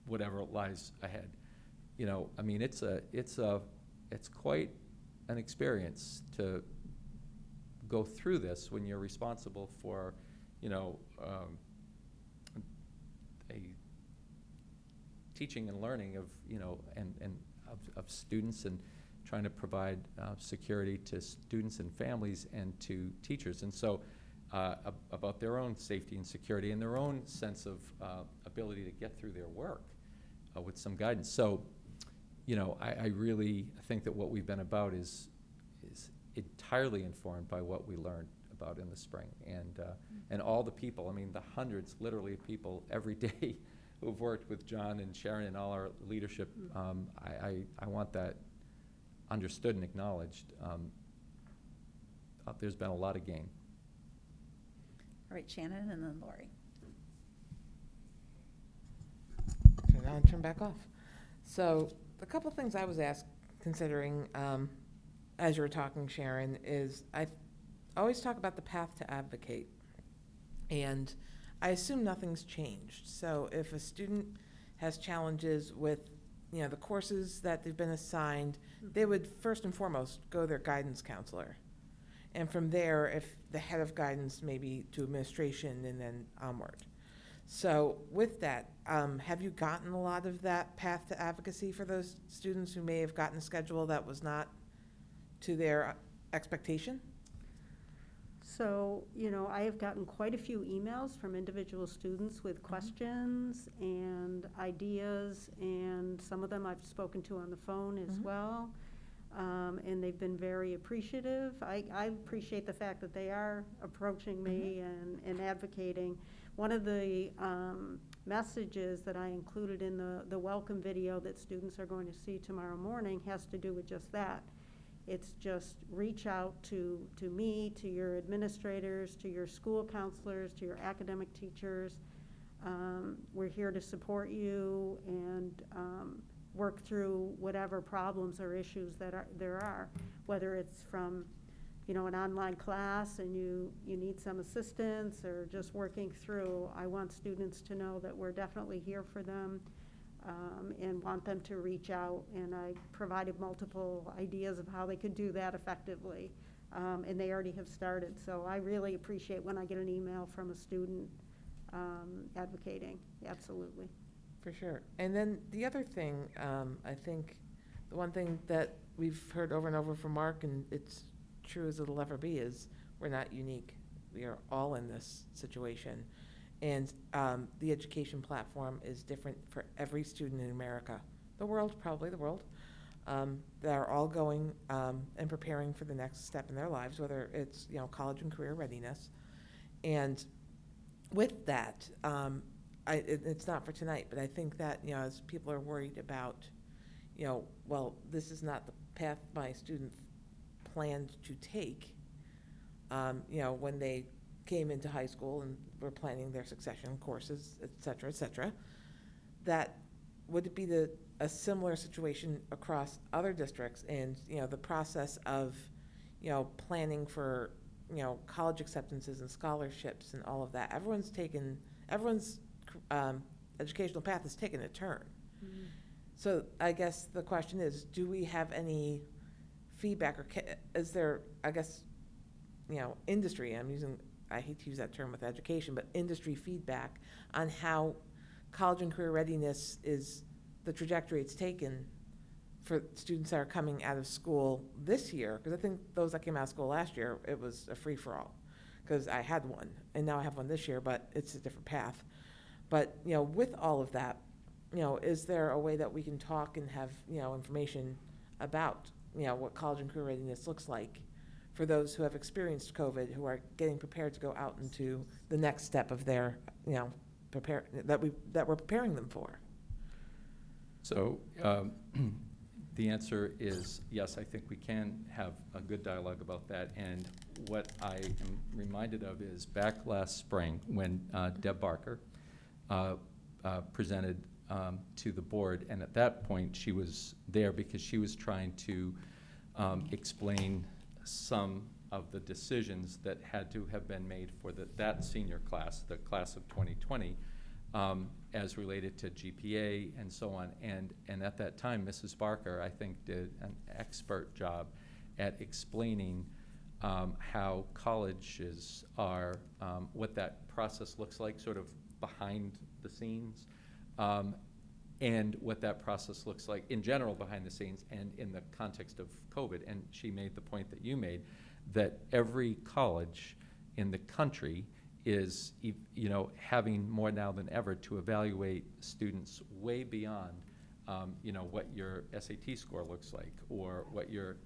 whatever lies ahead. I mean, it's quite an experience to go through this when you're responsible for, a teaching and learning of, and of students, and trying to provide security to students and families and to teachers. And so about their own safety and security and their own sense of ability to get through their work with some guidance. So, I really think that what we've been about is entirely informed by what we learned about in the spring, and all the people, I mean, the hundreds, literally, of people every day who've worked with John and Sharon and all our leadership. I want that understood and acknowledged. There's been a lot of gain.
All right, Shannon, and then Lori.
Turn on, turn back off. So a couple of things I was asked considering, as you were talking, Sharon, is I always talk about the path to advocate. And I assume nothing's changed. So if a student has challenges with, the courses that they've been assigned, they would first and foremost go to their guidance counselor. And from there, if the head of guidance, maybe to administration and then onward. So with that, have you gotten a lot of that path to advocacy for those students who may have gotten a schedule that was not to their expectation?
So, I have gotten quite a few emails from individual students with questions and ideas, and some of them I've spoken to on the phone as well. And they've been very appreciative. I appreciate the fact that they are approaching me and advocating. One of the messages that I included in the welcome video that students are going to see tomorrow morning has to do with just that. It's just reach out to me, to your administrators, to your school counselors, to your academic teachers. We're here to support you and work through whatever problems or issues that there are, whether it's from an online class and you need some assistance or just working through. I want students to know that we're definitely here for them. And want them to reach out, and I provided multiple ideas of how they could do that effectively, and they already have started. So I really appreciate when I get an email from a student advocating, absolutely.
For sure. And then the other thing, I think the one thing that we've heard over and over from Mark, and it's true as it'll ever be, is we're not unique. We are all in this situation. And the education platform is different for every student in America. The world, probably the world. They're all going and preparing for the next step in their lives, whether it's college and career readiness. And with that, it's not for tonight, but I think that as people are worried about, well, this is not the path my student planned to take. When they came into high school and were planning their succession courses, et cetera, that would it be a similar situation across other districts and, the process of, planning for, college acceptances and scholarships and all of that. Everyone's educational path has taken a turn. So I guess the question is, do we have any feedback or is there, I guess, industry, I hate to use that term with education, but industry feedback on how college and career readiness is the trajectory it's taken for students that are coming out of school this year? Because I think those that came out of school last year, it was a free-for-all. Because I had one, and now I have one this year, but it's a different path. But, with all of that, is there a way that we can talk and have, information about, what college and career readiness looks like for those who have experienced COVID, who are getting prepared to go out into the next step of their, that we're preparing them for?
So the answer is yes, I think we can have a good dialogue about that. And what I am reminded of is back last spring when Deb Barker presented to the board, and at that point she was there because she was trying to explain some of the decisions that had to have been made for that senior class, the class of 2020, as related to GPA and so on. And at that time, Mrs. Barker, I think, did an expert job at explaining how colleges are, what that process looks like, sort of behind the scenes, and what that process looks like in general behind the scenes and in the context of COVID. And she made the point that you made, that every college in the country is, having more now than ever to evaluate students way beyond, what your SAT score looks like or what your,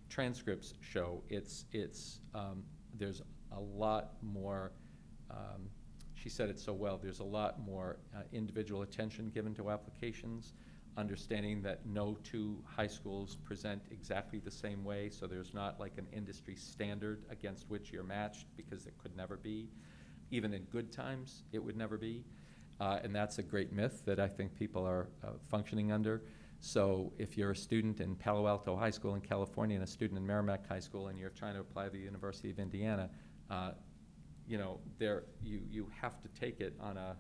transcripts show. It's there's a lot more. She said it so well. There's a lot more individual attention given to applications, understanding that no two high schools present exactly the same way, so there's not like an industry standard against which you're matched, because it could never be. Even in good times, it would never be. And that's a great myth that I think people are functioning under. So if you're a student in Palo Alto High School in California and a student in Merrimack High School and you're trying to apply to the University of Indiana, you have to take it on a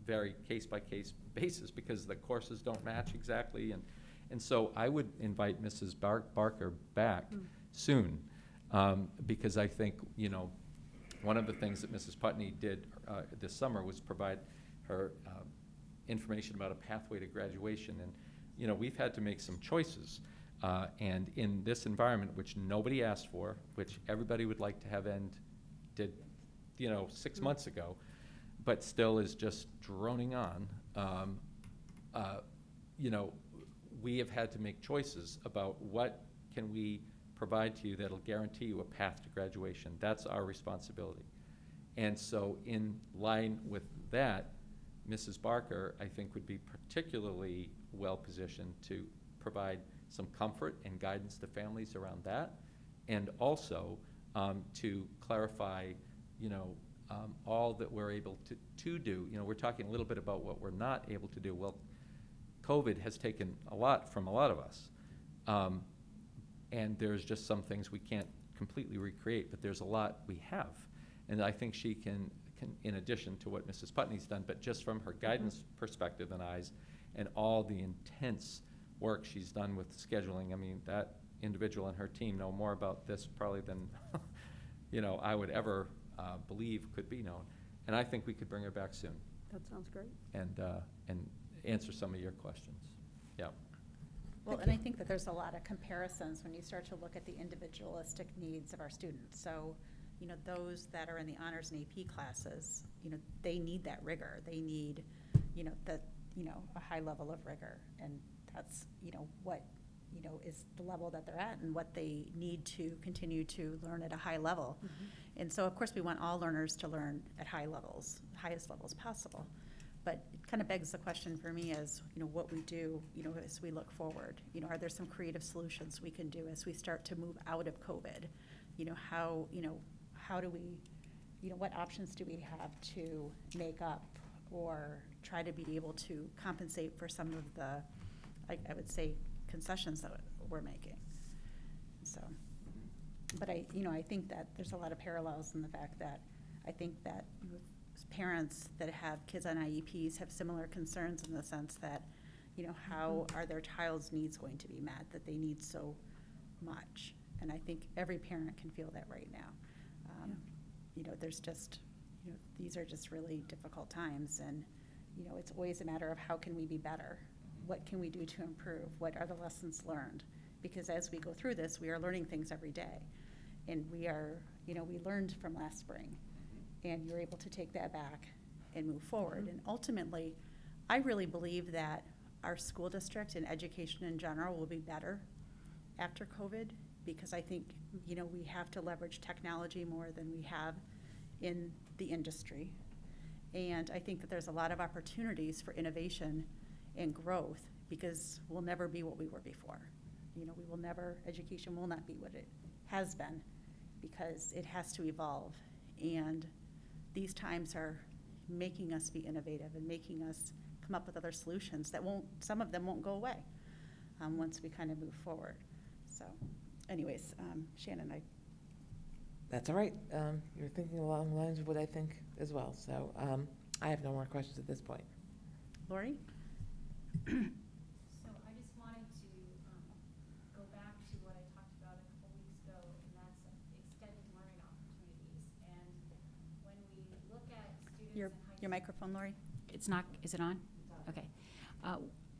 very case-by-case basis because the courses don't match exactly. And so I would invite Mrs. Barker back soon, because I think, one of the things that Mrs. Putney did this summer was provide her information about a pathway to graduation. And, we've had to make some choices. And in this environment, which nobody asked for, which everybody would like to have ended, 6 months ago, but still is just droning on, we have had to make choices about what can we provide to you that'll guarantee you a path to graduation. That's our responsibility. And so in line with that, Mrs. Barker, I think, would be particularly well-positioned to provide some comfort and guidance to families around that, and also to clarify, all that we're able to do. We're talking a little bit about what we're not able to do. Well, COVID has taken a lot from a lot of us. And there's just some things we can't completely recreate, but there's a lot we have. And I think she can in addition to what Mrs. Putney's done, but just from her guidance perspective and eyes and all the intense work she's done with scheduling, I mean, that individual and her team know more about this probably than, I would ever believe could be known. And I think we could bring her back soon
That sounds great.
and answer some of your questions. Yeah.
Well, and I think that there's a lot of comparisons when you start to look at the individualistic needs of our students. So, those that are in the honors and AP classes, they need that rigor. They need, a high level of rigor. And that's, what, is the level that they're at and what they need to continue to learn at a high level. And so, of course, we want all learners to learn at high levels, highest levels possible. But it kind of begs the question for me as, what we do, as we look forward. Are there some creative solutions we can do as we start to move out of COVID? How do we, what options do we have to make up or try to be able to compensate for some of the, I would say, concessions that we're making? So, but I think that there's a lot of parallels in the fact that I think that parents that have kids on IEPs have similar concerns in the sense that, how are their child's needs going to be met, that they need so much. And I think every parent can feel that right now. There's just, these are just really difficult times. And, it's always a matter of how can we be better? What can we do to improve? What are the lessons learned? Because as we go through this, we are learning things every day. And we are, we learned from last spring. And you're able to take that back and move forward. And ultimately, I really believe that our school district and education in general will be better after COVID, because I think, we have to leverage technology more than we have in the industry. And I think that there's a lot of opportunities for innovation and growth, because we'll never be what we were before. Education will not be what it has been, because it has to evolve. And these times are making us be innovative and making us come up with other solutions that some of them won't go away once we kind of move forward. So anyways, Shannon,
That's all right. You're thinking along the lines of what I think as well. So I have no more questions at this point.
Lori?
So I just wanted to go back to what I talked about a couple weeks ago, and that's extended learning opportunities. And when we look at students in high school.
Your microphone, Lori?
It's not, is it on? Okay.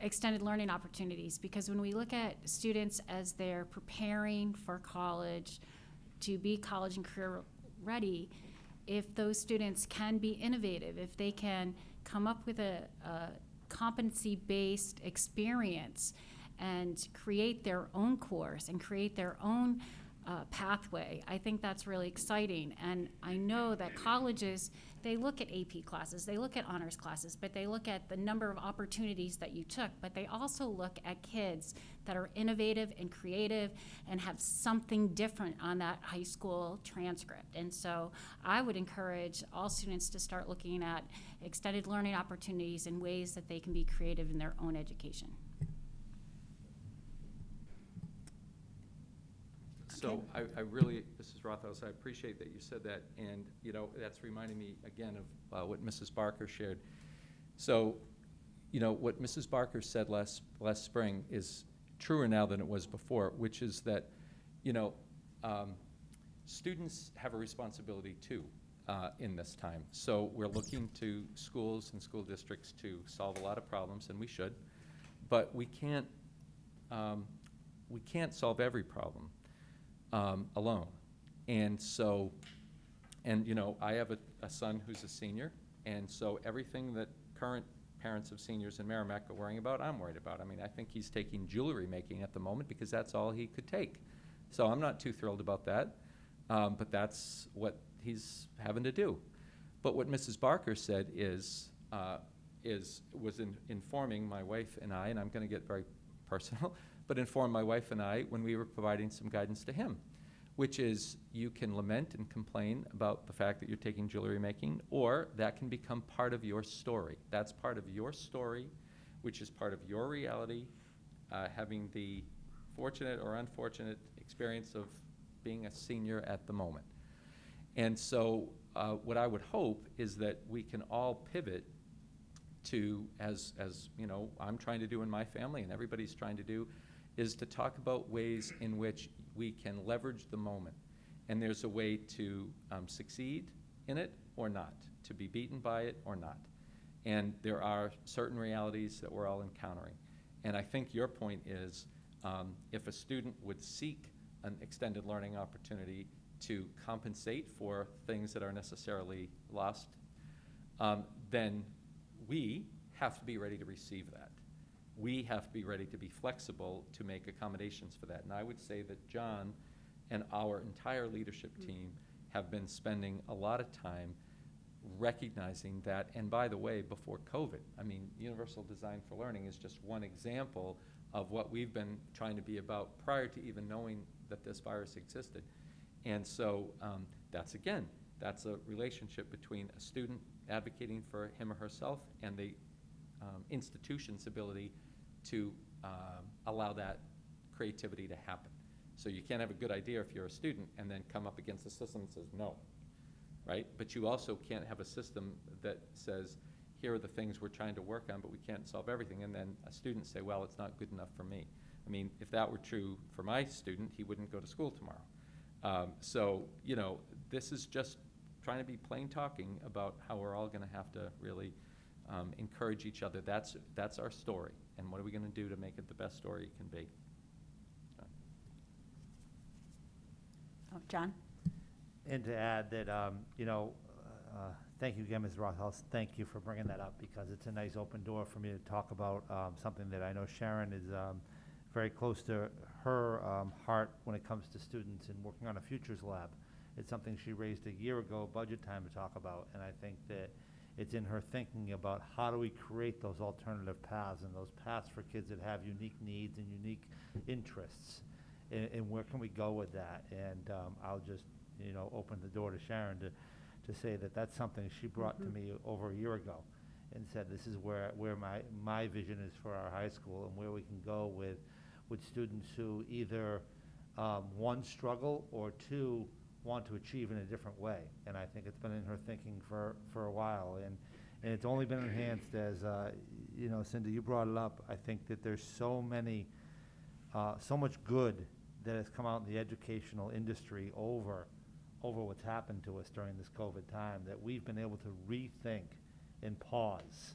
Extended learning opportunities, because when we look at students as they're preparing for college, to be college and career ready, if those students can be innovative, if they can come up with a competency-based experience and create their own course and create their own pathway, I think that's really exciting. And I know that colleges, they look at AP classes, they look at honors classes, but they look at the number of opportunities that you took, but they also look at kids that are innovative and creative and have something different on that high school transcript. And so I would encourage all students to start looking at extended learning opportunities in ways that they can be creative in their own education.
So I really, Mrs. Rothaus, I appreciate that you said that, and, you know, that's reminding me again of what Mrs. Barker shared. So, you know, what Mrs. Barker said last spring is truer now than it was before, which is that, you know, students have a responsibility too in this time. So we're looking to schools and school districts to solve a lot of problems, and we should, but we can't solve every problem alone. And so, and you know, I have a son who's a senior, and so everything that current parents of seniors in Merrimack are worrying about, I'm worried about. I mean, I think he's taking jewelry making at the moment because that's all he could take. So I'm not too thrilled about that, but that's what he's having to do. But what Mrs. Barker said was informing my wife and I, and I'm going to get very personal, but informed my wife and I when we were providing some guidance to him, which is you can lament and complain about the fact that you're taking jewelry making, or that can become part of your story. That's part of your story, which is part of your reality, having the fortunate or unfortunate experience of being a senior at the moment. And so what I would hope is that we can all pivot to, as you know, I'm trying to do in my family and everybody's trying to do, is to talk about ways in which we can leverage the moment. And there's a way to succeed in it or not, to be beaten by it or not. And there are certain realities that we're all encountering. And I think your point is if a student would seek an extended learning opportunity to compensate for things that are necessarily lost, then we have to be ready to receive that. We have to be ready to be flexible to make accommodations for that. And I would say that John and our entire leadership team have been spending a lot of time recognizing that. And by the way, before COVID, I mean, Universal Design for Learning is just one example of what we've been trying to be about prior to even knowing that this virus existed. And so that's a relationship between a student advocating for him or herself and the institution's ability to allow that creativity to happen. So you can't have a good idea if you're a student and then come up against a system that says no, right? But you also can't have a system that says, here are the things we're trying to work on, but we can't solve everything, and then a student say, well, it's not good enough for me. I mean, if that were true for my student, he wouldn't go to school tomorrow. So, you know, this is just trying to be plain talking about how we're all going to have to really encourage each other. That's our story, and what are we going to do to make it the best story it can be?
Oh, John?
And to add that, you know, thank you again, Ms. Rothaus. Thank you for bringing that up, because it's a nice open door for me to talk about something that I know Sharon is very close to her heart when it comes to students and working on a futures lab. It's something she raised a year ago, budget time, to talk about, and I think that it's in her thinking about how do we create those alternative paths, and those paths for kids that have unique needs and unique interests, and where can we go with that. And I'll just, you know, open the door to Sharon to say that that's something she brought to me over a year ago and said this is where my vision is for our high school, and where we can go with students who either one, struggle, or two, want to achieve in a different way. And I think it's been in her thinking for a while, and it's only been enhanced as you know, Cindy, you brought it up. I think that there's so much good that has come out in the educational industry over what's happened to us during this COVID time, that we've been able to rethink and pause.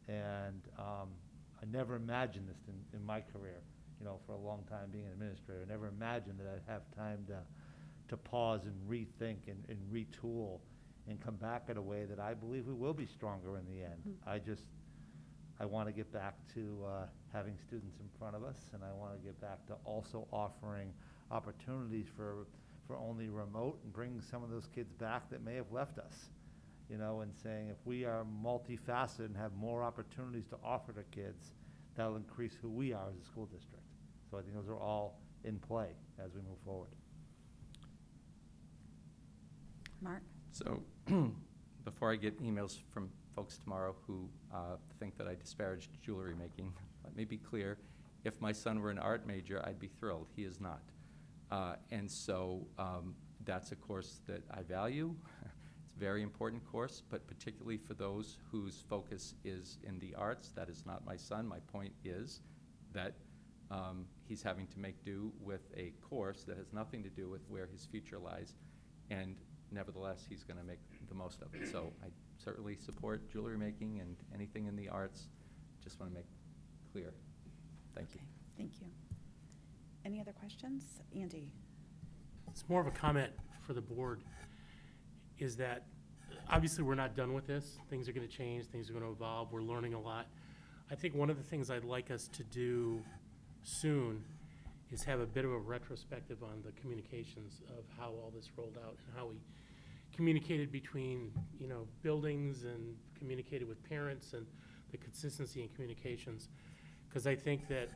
And I never imagined this in my career, you know, for a long time being an administrator. I never imagined that I'd have time to pause and rethink and retool and come back in a way that I believe we will be stronger in the end. I want to get back to having students in front of us, and I want to get back to also offering opportunities for only remote, and bringing some of those kids back that may have left us, you know, and saying if we are multifaceted and have more opportunities to offer to kids, that'll increase who we are as a school district. So I think those are all in play as we move forward.
Mark?
So before I get emails from folks tomorrow who think that I disparaged jewelry making, let me be clear. If my son were an art major, I'd be thrilled. He is not. And so that's a course that I value. It's a very important course, but particularly for those whose focus is in the arts. That is not my son. My point is that he's having to make do with a course that has nothing to do with where his future lies, and nevertheless, he's going to make the most of it. So I certainly support jewelry making and anything in the arts. Just want to make clear. Thank you.
Okay, thank you. Any other questions? Andy?
It's more of a comment for the board, is that obviously we're not done with this. Things are going to change, things are going to evolve, we're learning a lot. I think one of the things I'd like us to do soon is have a bit of a retrospective on the communications of how all this rolled out and how we communicated between, buildings and communicated with parents and the consistency in communications. Because I think that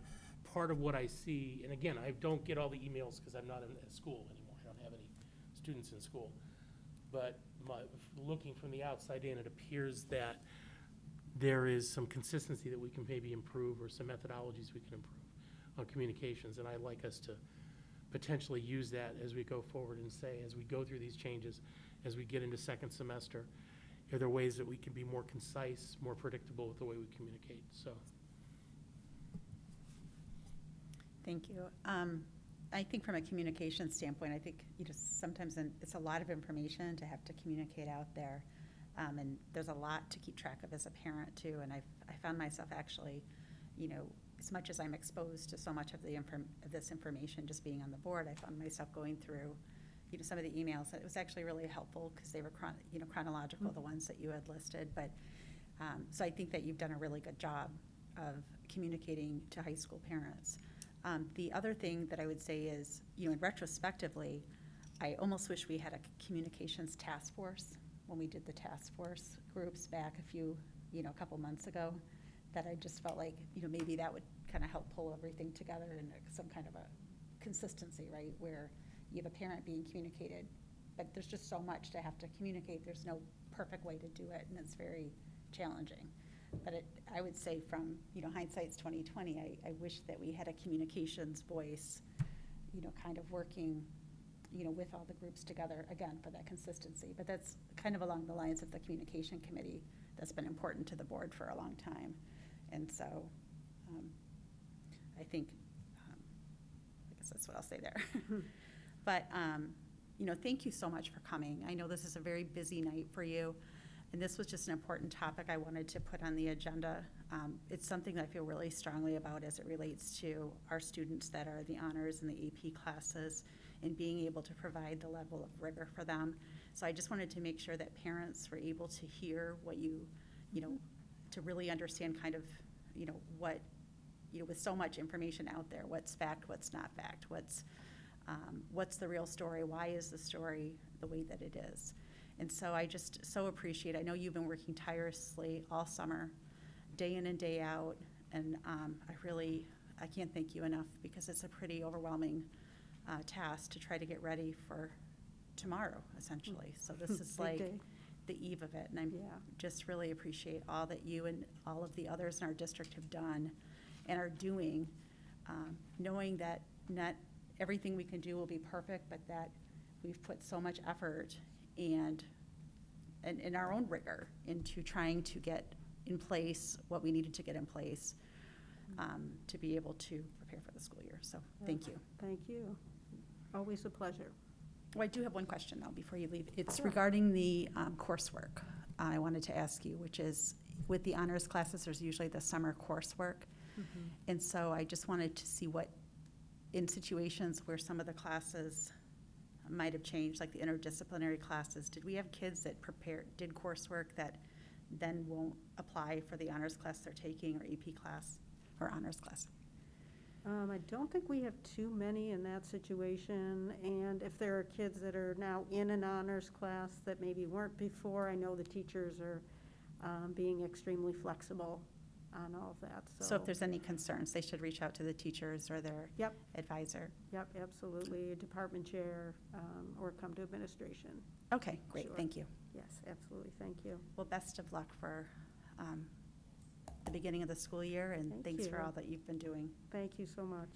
part of what I see, and again, I don't get all the emails because I'm not in school anymore. I don't have any students in school. But looking from the outside in, it appears that there is some consistency that we can maybe improve, or some methodologies we can improve on communications. And I'd like us to potentially use that as we go forward and say, as we go through these changes, as we get into second semester, are there ways that we can be more concise, more predictable with the way we communicate? So.
Thank you. I think from a communication standpoint, I think sometimes it's a lot of information to have to communicate out there, and there's a lot to keep track of as a parent too. And I found myself actually, as much as I'm exposed to so much of this information just being on the board, I found myself going through, some of the emails. It was actually really helpful because they were chronological, the ones that you had listed. But so I think that you've done a really good job of communicating to high school parents. The other thing that I would say is, retrospectively, I almost wish we had a communications task force when we did the task force groups back a couple months ago, that I just felt like, maybe that would kind of help pull everything together in some kind of a consistency, right? Where you have a parent being communicated, but there's just so much to have to communicate. There's no perfect way to do it, and it's very challenging. But I would say from, hindsight's 2020, I wish that we had a communications voice, kind of working, with all the groups together, again, for that consistency. But that's kind of along the lines of the communication committee that's been important to the board for a long time. And so I think, I guess that's what I'll say there. But, thank you so much for coming. I know this is a very busy night for you. And this was just an important topic I wanted to put on the agenda. It's something that I feel really strongly about as it relates to our students that are the honors and the AP classes, and being able to provide the level of rigor for them. So I just wanted to make sure that parents were able to hear what to really understand kind of, what, with so much information out there, what's fact, what's not fact, what's the real story, why is the story the way that it is. And so I just so appreciate, I know you've been working tirelessly all summer, day in and day out, and I can't thank you enough, because it's a pretty overwhelming task to try to get ready for tomorrow, essentially. So this is like the eve of it, and I just really appreciate all that you and all of the others in our district have done and are doing, knowing that not everything we can do will be perfect, but that we've put so much effort and in our own rigor into trying to get in place what we needed to get in place to be able to prepare for the school year. So thank you.
Thank you. Always a pleasure.
Well, I do have one question though before you leave. It's regarding the coursework. I wanted to ask you, which is, with the honors classes, there's usually the summer coursework.
Mm-hmm.
And so I just wanted to see what, in situations where some of the classes might have changed, like the interdisciplinary classes, did we have kids that did coursework that then won't apply for the honors class they're taking, or AP class, or honors class?
I don't think we have too many in that situation, and if there are kids that are now in an honors class that maybe weren't before, I know the teachers are being extremely flexible on all of that.
So if there's any concerns, they should reach out to the teachers or their advisor?
Yep, absolutely, department chair, or come to administration.
Okay, great,
Sure.
Thank you.
Yes, absolutely, thank you.
Well, best of luck for the beginning of the school year, and
Thank
thanks for
you.
all that you've been doing.
Thank you so much.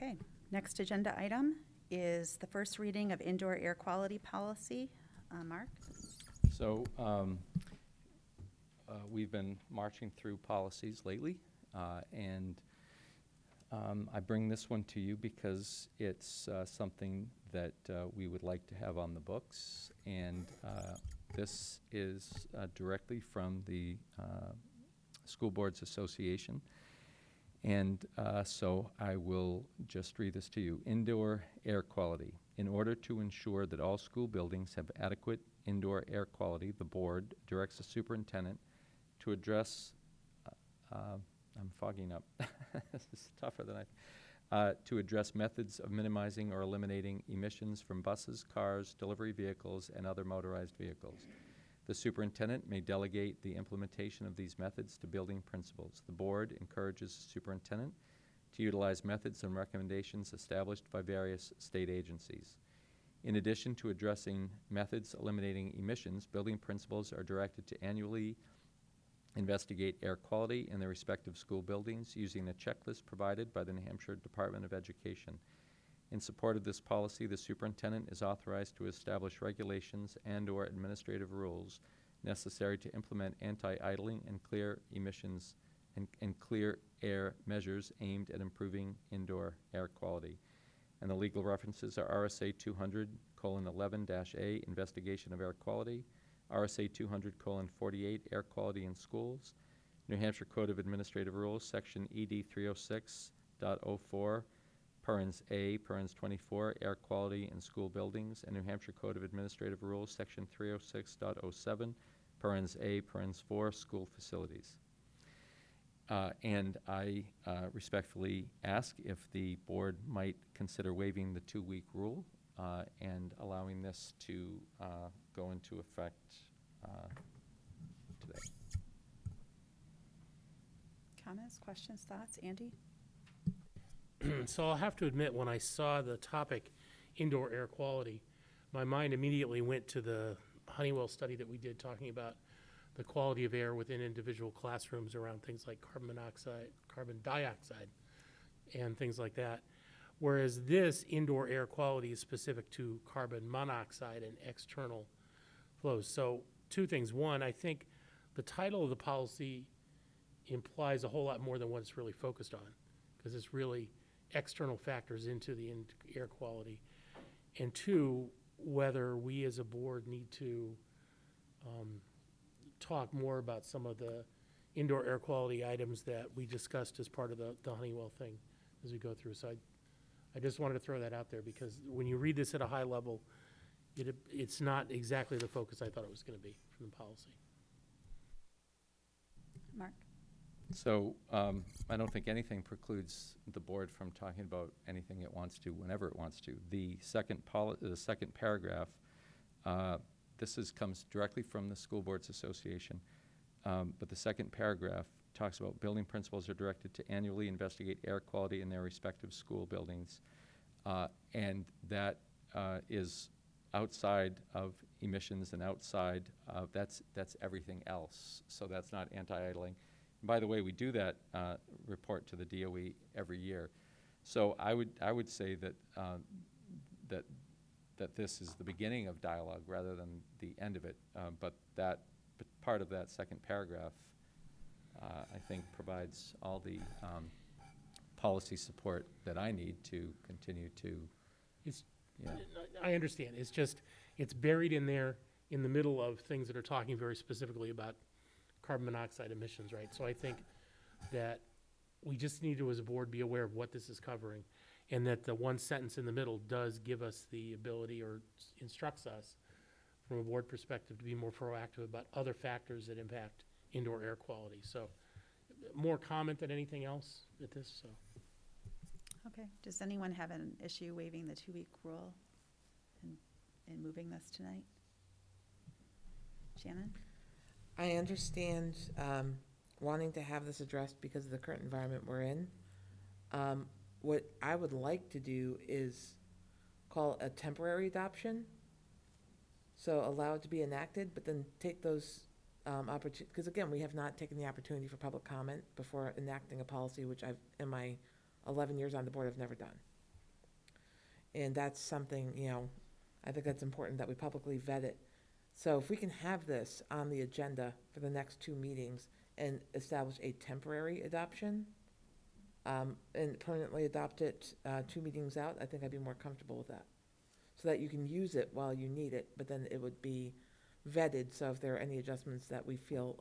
Okay, next agenda item is the first reading of indoor air quality policy. Mark?
So we've been marching through policies lately, and I bring this one to you because it's something that we would like to have on the books, and this is directly from the School Boards Association. And so I will just read this to you. Indoor air quality. In order to ensure that all school buildings have adequate indoor air quality, the board directs the superintendent to address, I'm fogging up, this is tougher than to address methods of minimizing or eliminating emissions from buses, cars, delivery vehicles, and other motorized vehicles. The superintendent may delegate the implementation of these methods to building principals. The board encourages the superintendent to utilize methods and recommendations established by various state agencies. In addition to addressing methods eliminating emissions, building principals are directed to annually investigate air quality in their respective school buildings using a checklist provided by the New Hampshire Department of Education. In support of this policy, the superintendent is authorized to establish regulations and/or administrative rules necessary to implement anti-idling and clear emissions and clear air measures aimed at improving indoor air quality. And the legal references are RSA 200:11-A, Investigation of Air Quality, RSA 200:48, Air Quality in Schools, New Hampshire Code of Administrative Rules, Section ED 306.04, Parens A, Parens 24, Air Quality in School Buildings, and New Hampshire Code of Administrative Rules, Section 306.07, Parens A, Parens 4, School Facilities. And I respectfully ask if the board might consider waiving the 2-week rule and allowing this to go into effect today.
Comments, questions, thoughts? Andy?
So I'll have to admit, when I saw the topic, indoor air quality, my mind immediately went to the Honeywell study that we did talking about the quality of air within individual classrooms around things like carbon monoxide, carbon dioxide, and things like that. Whereas this indoor air quality is specific to carbon monoxide and external flows. So 2 things. One, I think the title of the policy implies a whole lot more than what it's really focused on, because it's really external factors into the air quality. And 2, whether we as a board need to talk more about some of the indoor air quality items that we discussed as part of the Honeywell thing as we go through. So I just wanted to throw that out there, because when you read this at a high level, it's not exactly the focus I thought it was going to be from the policy.
Mark?
So I don't think anything precludes the board from talking about anything it wants to whenever it wants to. The second paragraph, comes directly from the School Boards Association, but the second paragraph talks about building principals are directed to annually investigate air quality in their respective school buildings, and that is outside of emissions and outside of that's everything else. So that's not anti-idling. By the way, we do that report to the DOE every year. So I would say that that this is the beginning of dialogue rather than the end of it. But part of that second paragraph, I think, provides all the policy support that I need to continue to.
I understand. It's just, it's buried in there in the middle of things that are talking very specifically about carbon monoxide emissions, right? So I think that we just need to, as a board, be aware of what this is covering, and that the one sentence in the middle does give us the ability, or instructs us from a board perspective, to be more proactive about other factors that impact indoor air quality. So more comment than anything else at this, so.
Okay. Does anyone have an issue waiving the 2-week rule and moving this tonight? Shannon?
I understand wanting to have this addressed because of the current environment we're in. What I would like to do is call a temporary adoption. So allow it to be enacted, but then take those opportunities, because again, we have not taken the opportunity for public comment before enacting a policy, which I've, in my 11 years on the board, I've never done. And that's something, I think that's important that we publicly vet it. So if we can have this on the agenda for the next 2 meetings and establish a temporary adoption, and permanently adopt it 2 meetings out, I think I'd be more comfortable with that. So that you can use it while you need it, but then it would be vetted, so if there are any adjustments that we feel,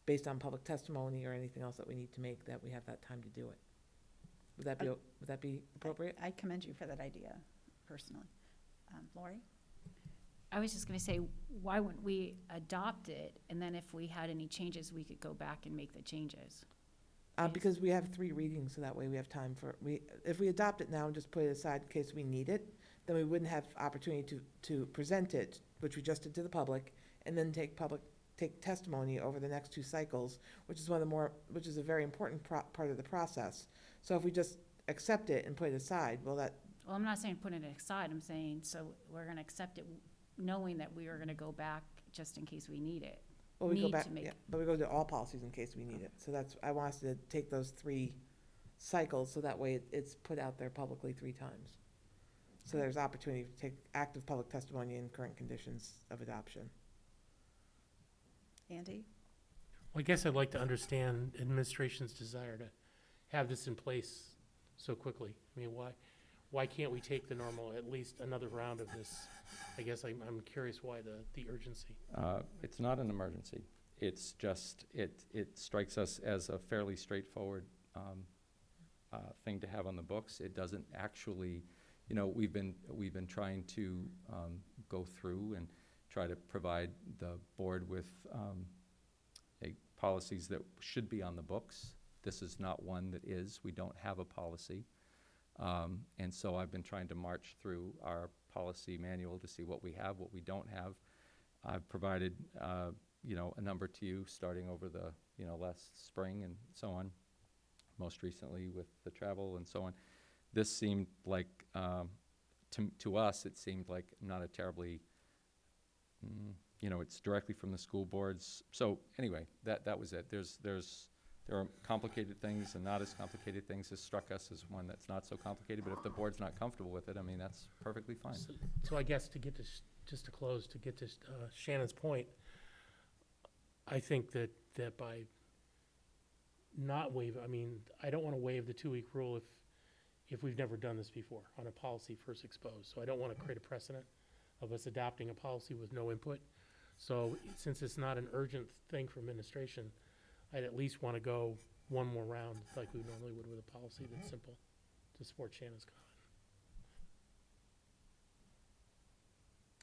based on public testimony or anything else that we need to make, that we have that time to do it. Would that be appropriate?
I commend you for that idea, personally. Lori?
I was just gonna say, why wouldn't we adopt it, and then if we had any changes, we could go back and make the changes?
Because we have 3 readings, so that way we have time if we adopt it now and just put it aside in case we need it, then we wouldn't have opportunity to present it, which we just did to the public, and then take testimony over the next 2 cycles, which is which is a very important part of the process. So if we just accept it and put it aside,
Well, I'm not saying putting it aside, I'm saying, so we're gonna accept it knowing that we are gonna go back just in case we need it.
well, we go
Need
back,
to make-
yeah, but we go to all policies in case we need it. So I want us to take those 3 cycles, so that way it's put out there publicly 3 times. So there's opportunity to take active public testimony in current conditions of adoption.
Andy?
Well, I guess I'd like to understand administration's desire to have this in place so quickly. I mean, why can't we take the normal, at least another round of this? I guess I'm curious why the urgency.
It's not an emergency. It's just, it strikes us as a fairly straightforward thing to have on the books. It doesn't actually, we've been trying to go through and try to provide the board with policies that should be on the books. This is not one that is. We don't have a policy. And so I've been trying to march through our policy manual to see what we have, what we don't have. I've provided, a number to you starting over the, last spring and so on, most recently with the travel and so on. This seemed like, to us, it seemed like not a terribly, it's directly from the school boards. So anyway, that was it. There are complicated things and not as complicated things. This struck us as one that's not so complicated, but if the board's not comfortable with it, I mean, that's perfectly fine.
So I guess to get to, just to close, to get to Shannon's point, I think that by not waive, I don't want to waive the 2-week rule if we've never done this before on a policy first exposed. So I don't want to create a precedent of us adopting a policy with no input. So since it's not an urgent thing for administration, I'd at least want to go one more round like we normally would with a policy that's simple, to support Shannon's comment.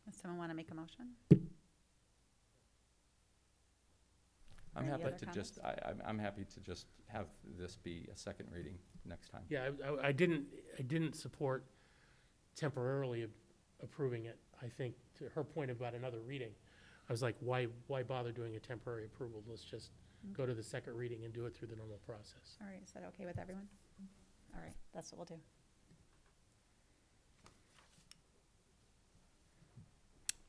Does someone want to make a motion?
I'm
Any
happy
other
to just, I'm happy to just have this be a second reading next time.
Yeah, I didn't support temporarily approving it. I think to her point about another reading, I was like, why bother doing a temporary approval? Let's just go to the second reading and do it through the normal process.
All right, is that okay with everyone? All right, that's what we'll do.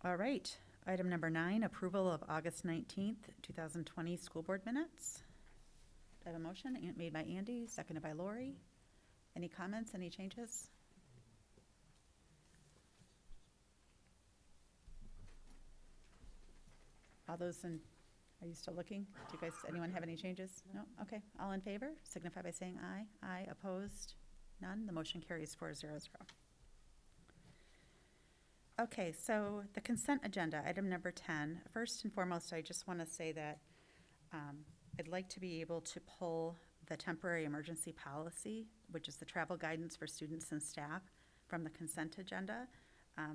All right, item number 9, approval of August 19th, 2020 school board minutes. I have a motion made by Andy, seconded by Lori. Any comments, any changes? All those in, are you still looking? Do you guys, anyone have any changes? No? Okay, all in favor, signify by saying aye. Aye, opposed, none. The motion carries 4-0-0. Okay, so the consent agenda, item number 10. First and foremost, I just want to say that I'd like to be able to pull the temporary emergency policy, which is the travel guidance for students and staff, from the consent agenda.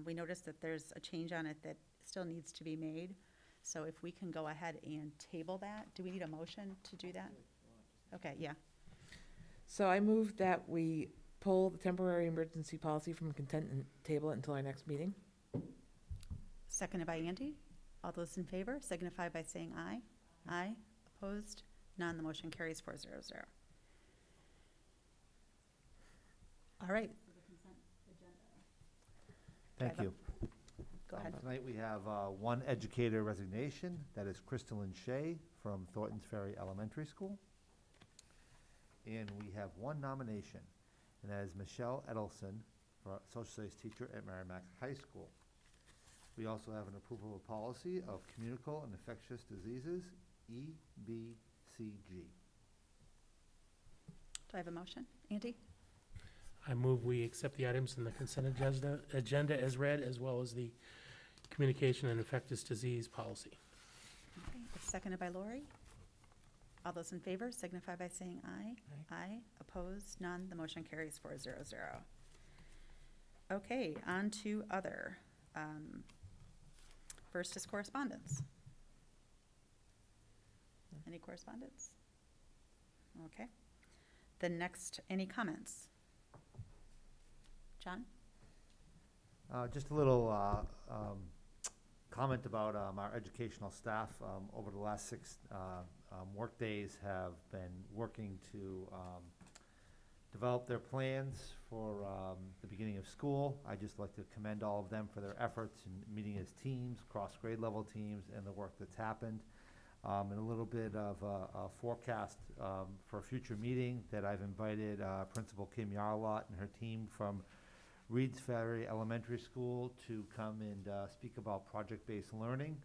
We noticed that there's a change on it that still needs to be made. So if we can go ahead and table that, do we need a motion to do that? Okay, yeah.
So I move that we pull the temporary emergency policy from consent and table it until our next meeting.
Seconded by Andy. All those in favor signify by saying aye. Aye. Opposed? None. The motion carries 4-0-0. All right.
Thank you.
Go ahead.
Tonight we have one educator resignation. That is Crystalyn Shea from Thorntons Ferry Elementary School. And we have one nomination, and that is Michelle Edelson for a social studies teacher at Merrimack High School. We also have an approval of policy of communicable and infectious diseases, EBCG.
Do I have a motion? Andy?
I move we accept the items in the consent agenda as read, as well as the communication and infectious disease policy.
Okay, it's seconded by Lori. All those in favor signify by saying aye. Aye. Opposed? None. The motion carries 400. Okay, on to other. First is correspondence. Any correspondence? Okay. The next, any comments? John?
Just a little comment about our educational staff. Over the last 6 work days have been working to develop their plans for the beginning of school. I'd just like to commend all of them for their efforts in meeting as teams, cross grade level teams, and the work that's happened. And a little bit of a forecast for a future meeting that I've invited Principal Kim Yarlott and her team from Reed's Ferry Elementary School to come and speak about project-based learning.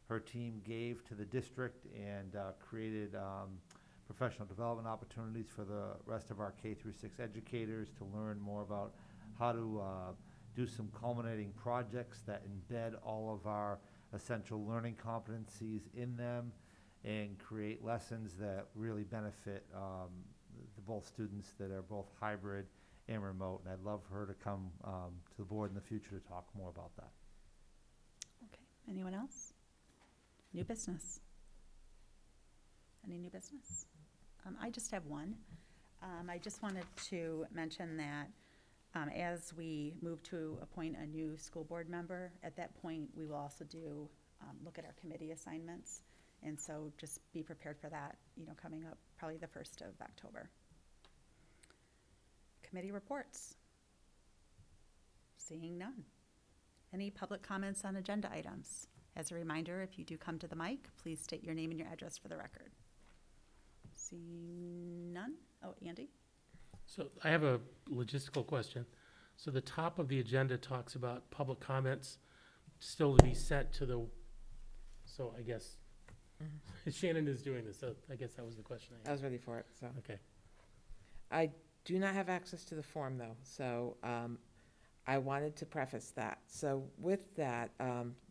Her team gave to the district and created professional development opportunities for the rest of our K-6 educators to learn more about how to do some culminating projects that embed all of our essential learning competencies in them and create lessons that really benefit the both students that are both hybrid and remote. And I'd love her to come to the board in the future to talk more about that.
Okay. Anyone else? New business? Any new business? I just have one. I just wanted to mention that as we move to appoint a new school board member, at that point, we will also do, look at our committee assignments. And so just be prepared for that, coming up probably the 1st of October. Committee reports. Seeing none. Any public comments on agenda items? As a reminder, if you do come to the mic, please state your name and your address for the record. Seeing none? Oh, Andy?
So I have a logistical question. So the top of the agenda talks about public comments still to be sent to the, so I guess Shannon is doing this, so I guess that was the question I
I
had.
was ready for it, so.
Okay.
I do not have access to the form, though, so I wanted to preface that. So with that,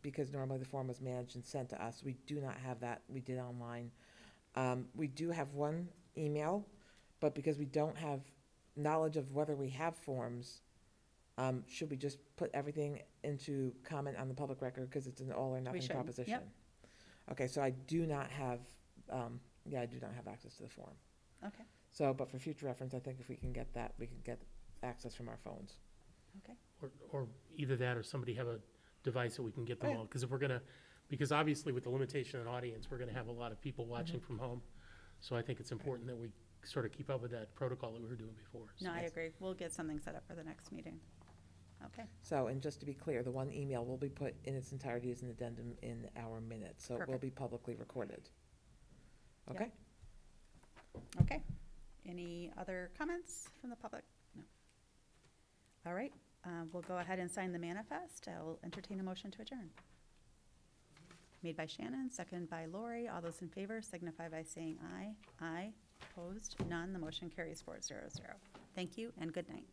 because normally the form was managed and sent to us, we do not have that. We did online. We do have one email, but because we don't have knowledge of whether we have forms, should we just put everything into comment on the public record because it's an all or nothing
should,
proposition?
yep.
Okay, so I do not have, I do not have access to the form.
Okay.
So, but for future reference, I think if we can get that, we can get access from our phones.
Okay.
Or either that or somebody have a device that we can get them
Oh, yeah.
all. Because if we're gonna, because obviously with the limitation in audience, we're gonna have a lot of people watching from home. So I think it's important that we sort of keep up with that protocol that we were doing before. So
No, I
Yes.
agree. We'll get something set up for the next meeting. Okay.
So, and just to be clear, the one email will be put in its entirety as an addendum in our minutes, so it will
Perfect.
be publicly recorded.
Yep.
Okay?
Okay. Any other comments from the public? No. All right. We'll go ahead and sign the manifest. I'll entertain a motion to adjourn. Made by Shannon, seconded by Lori. All those in favor signify by saying aye. Aye. Opposed? None. The motion carries 400. Thank you and good night.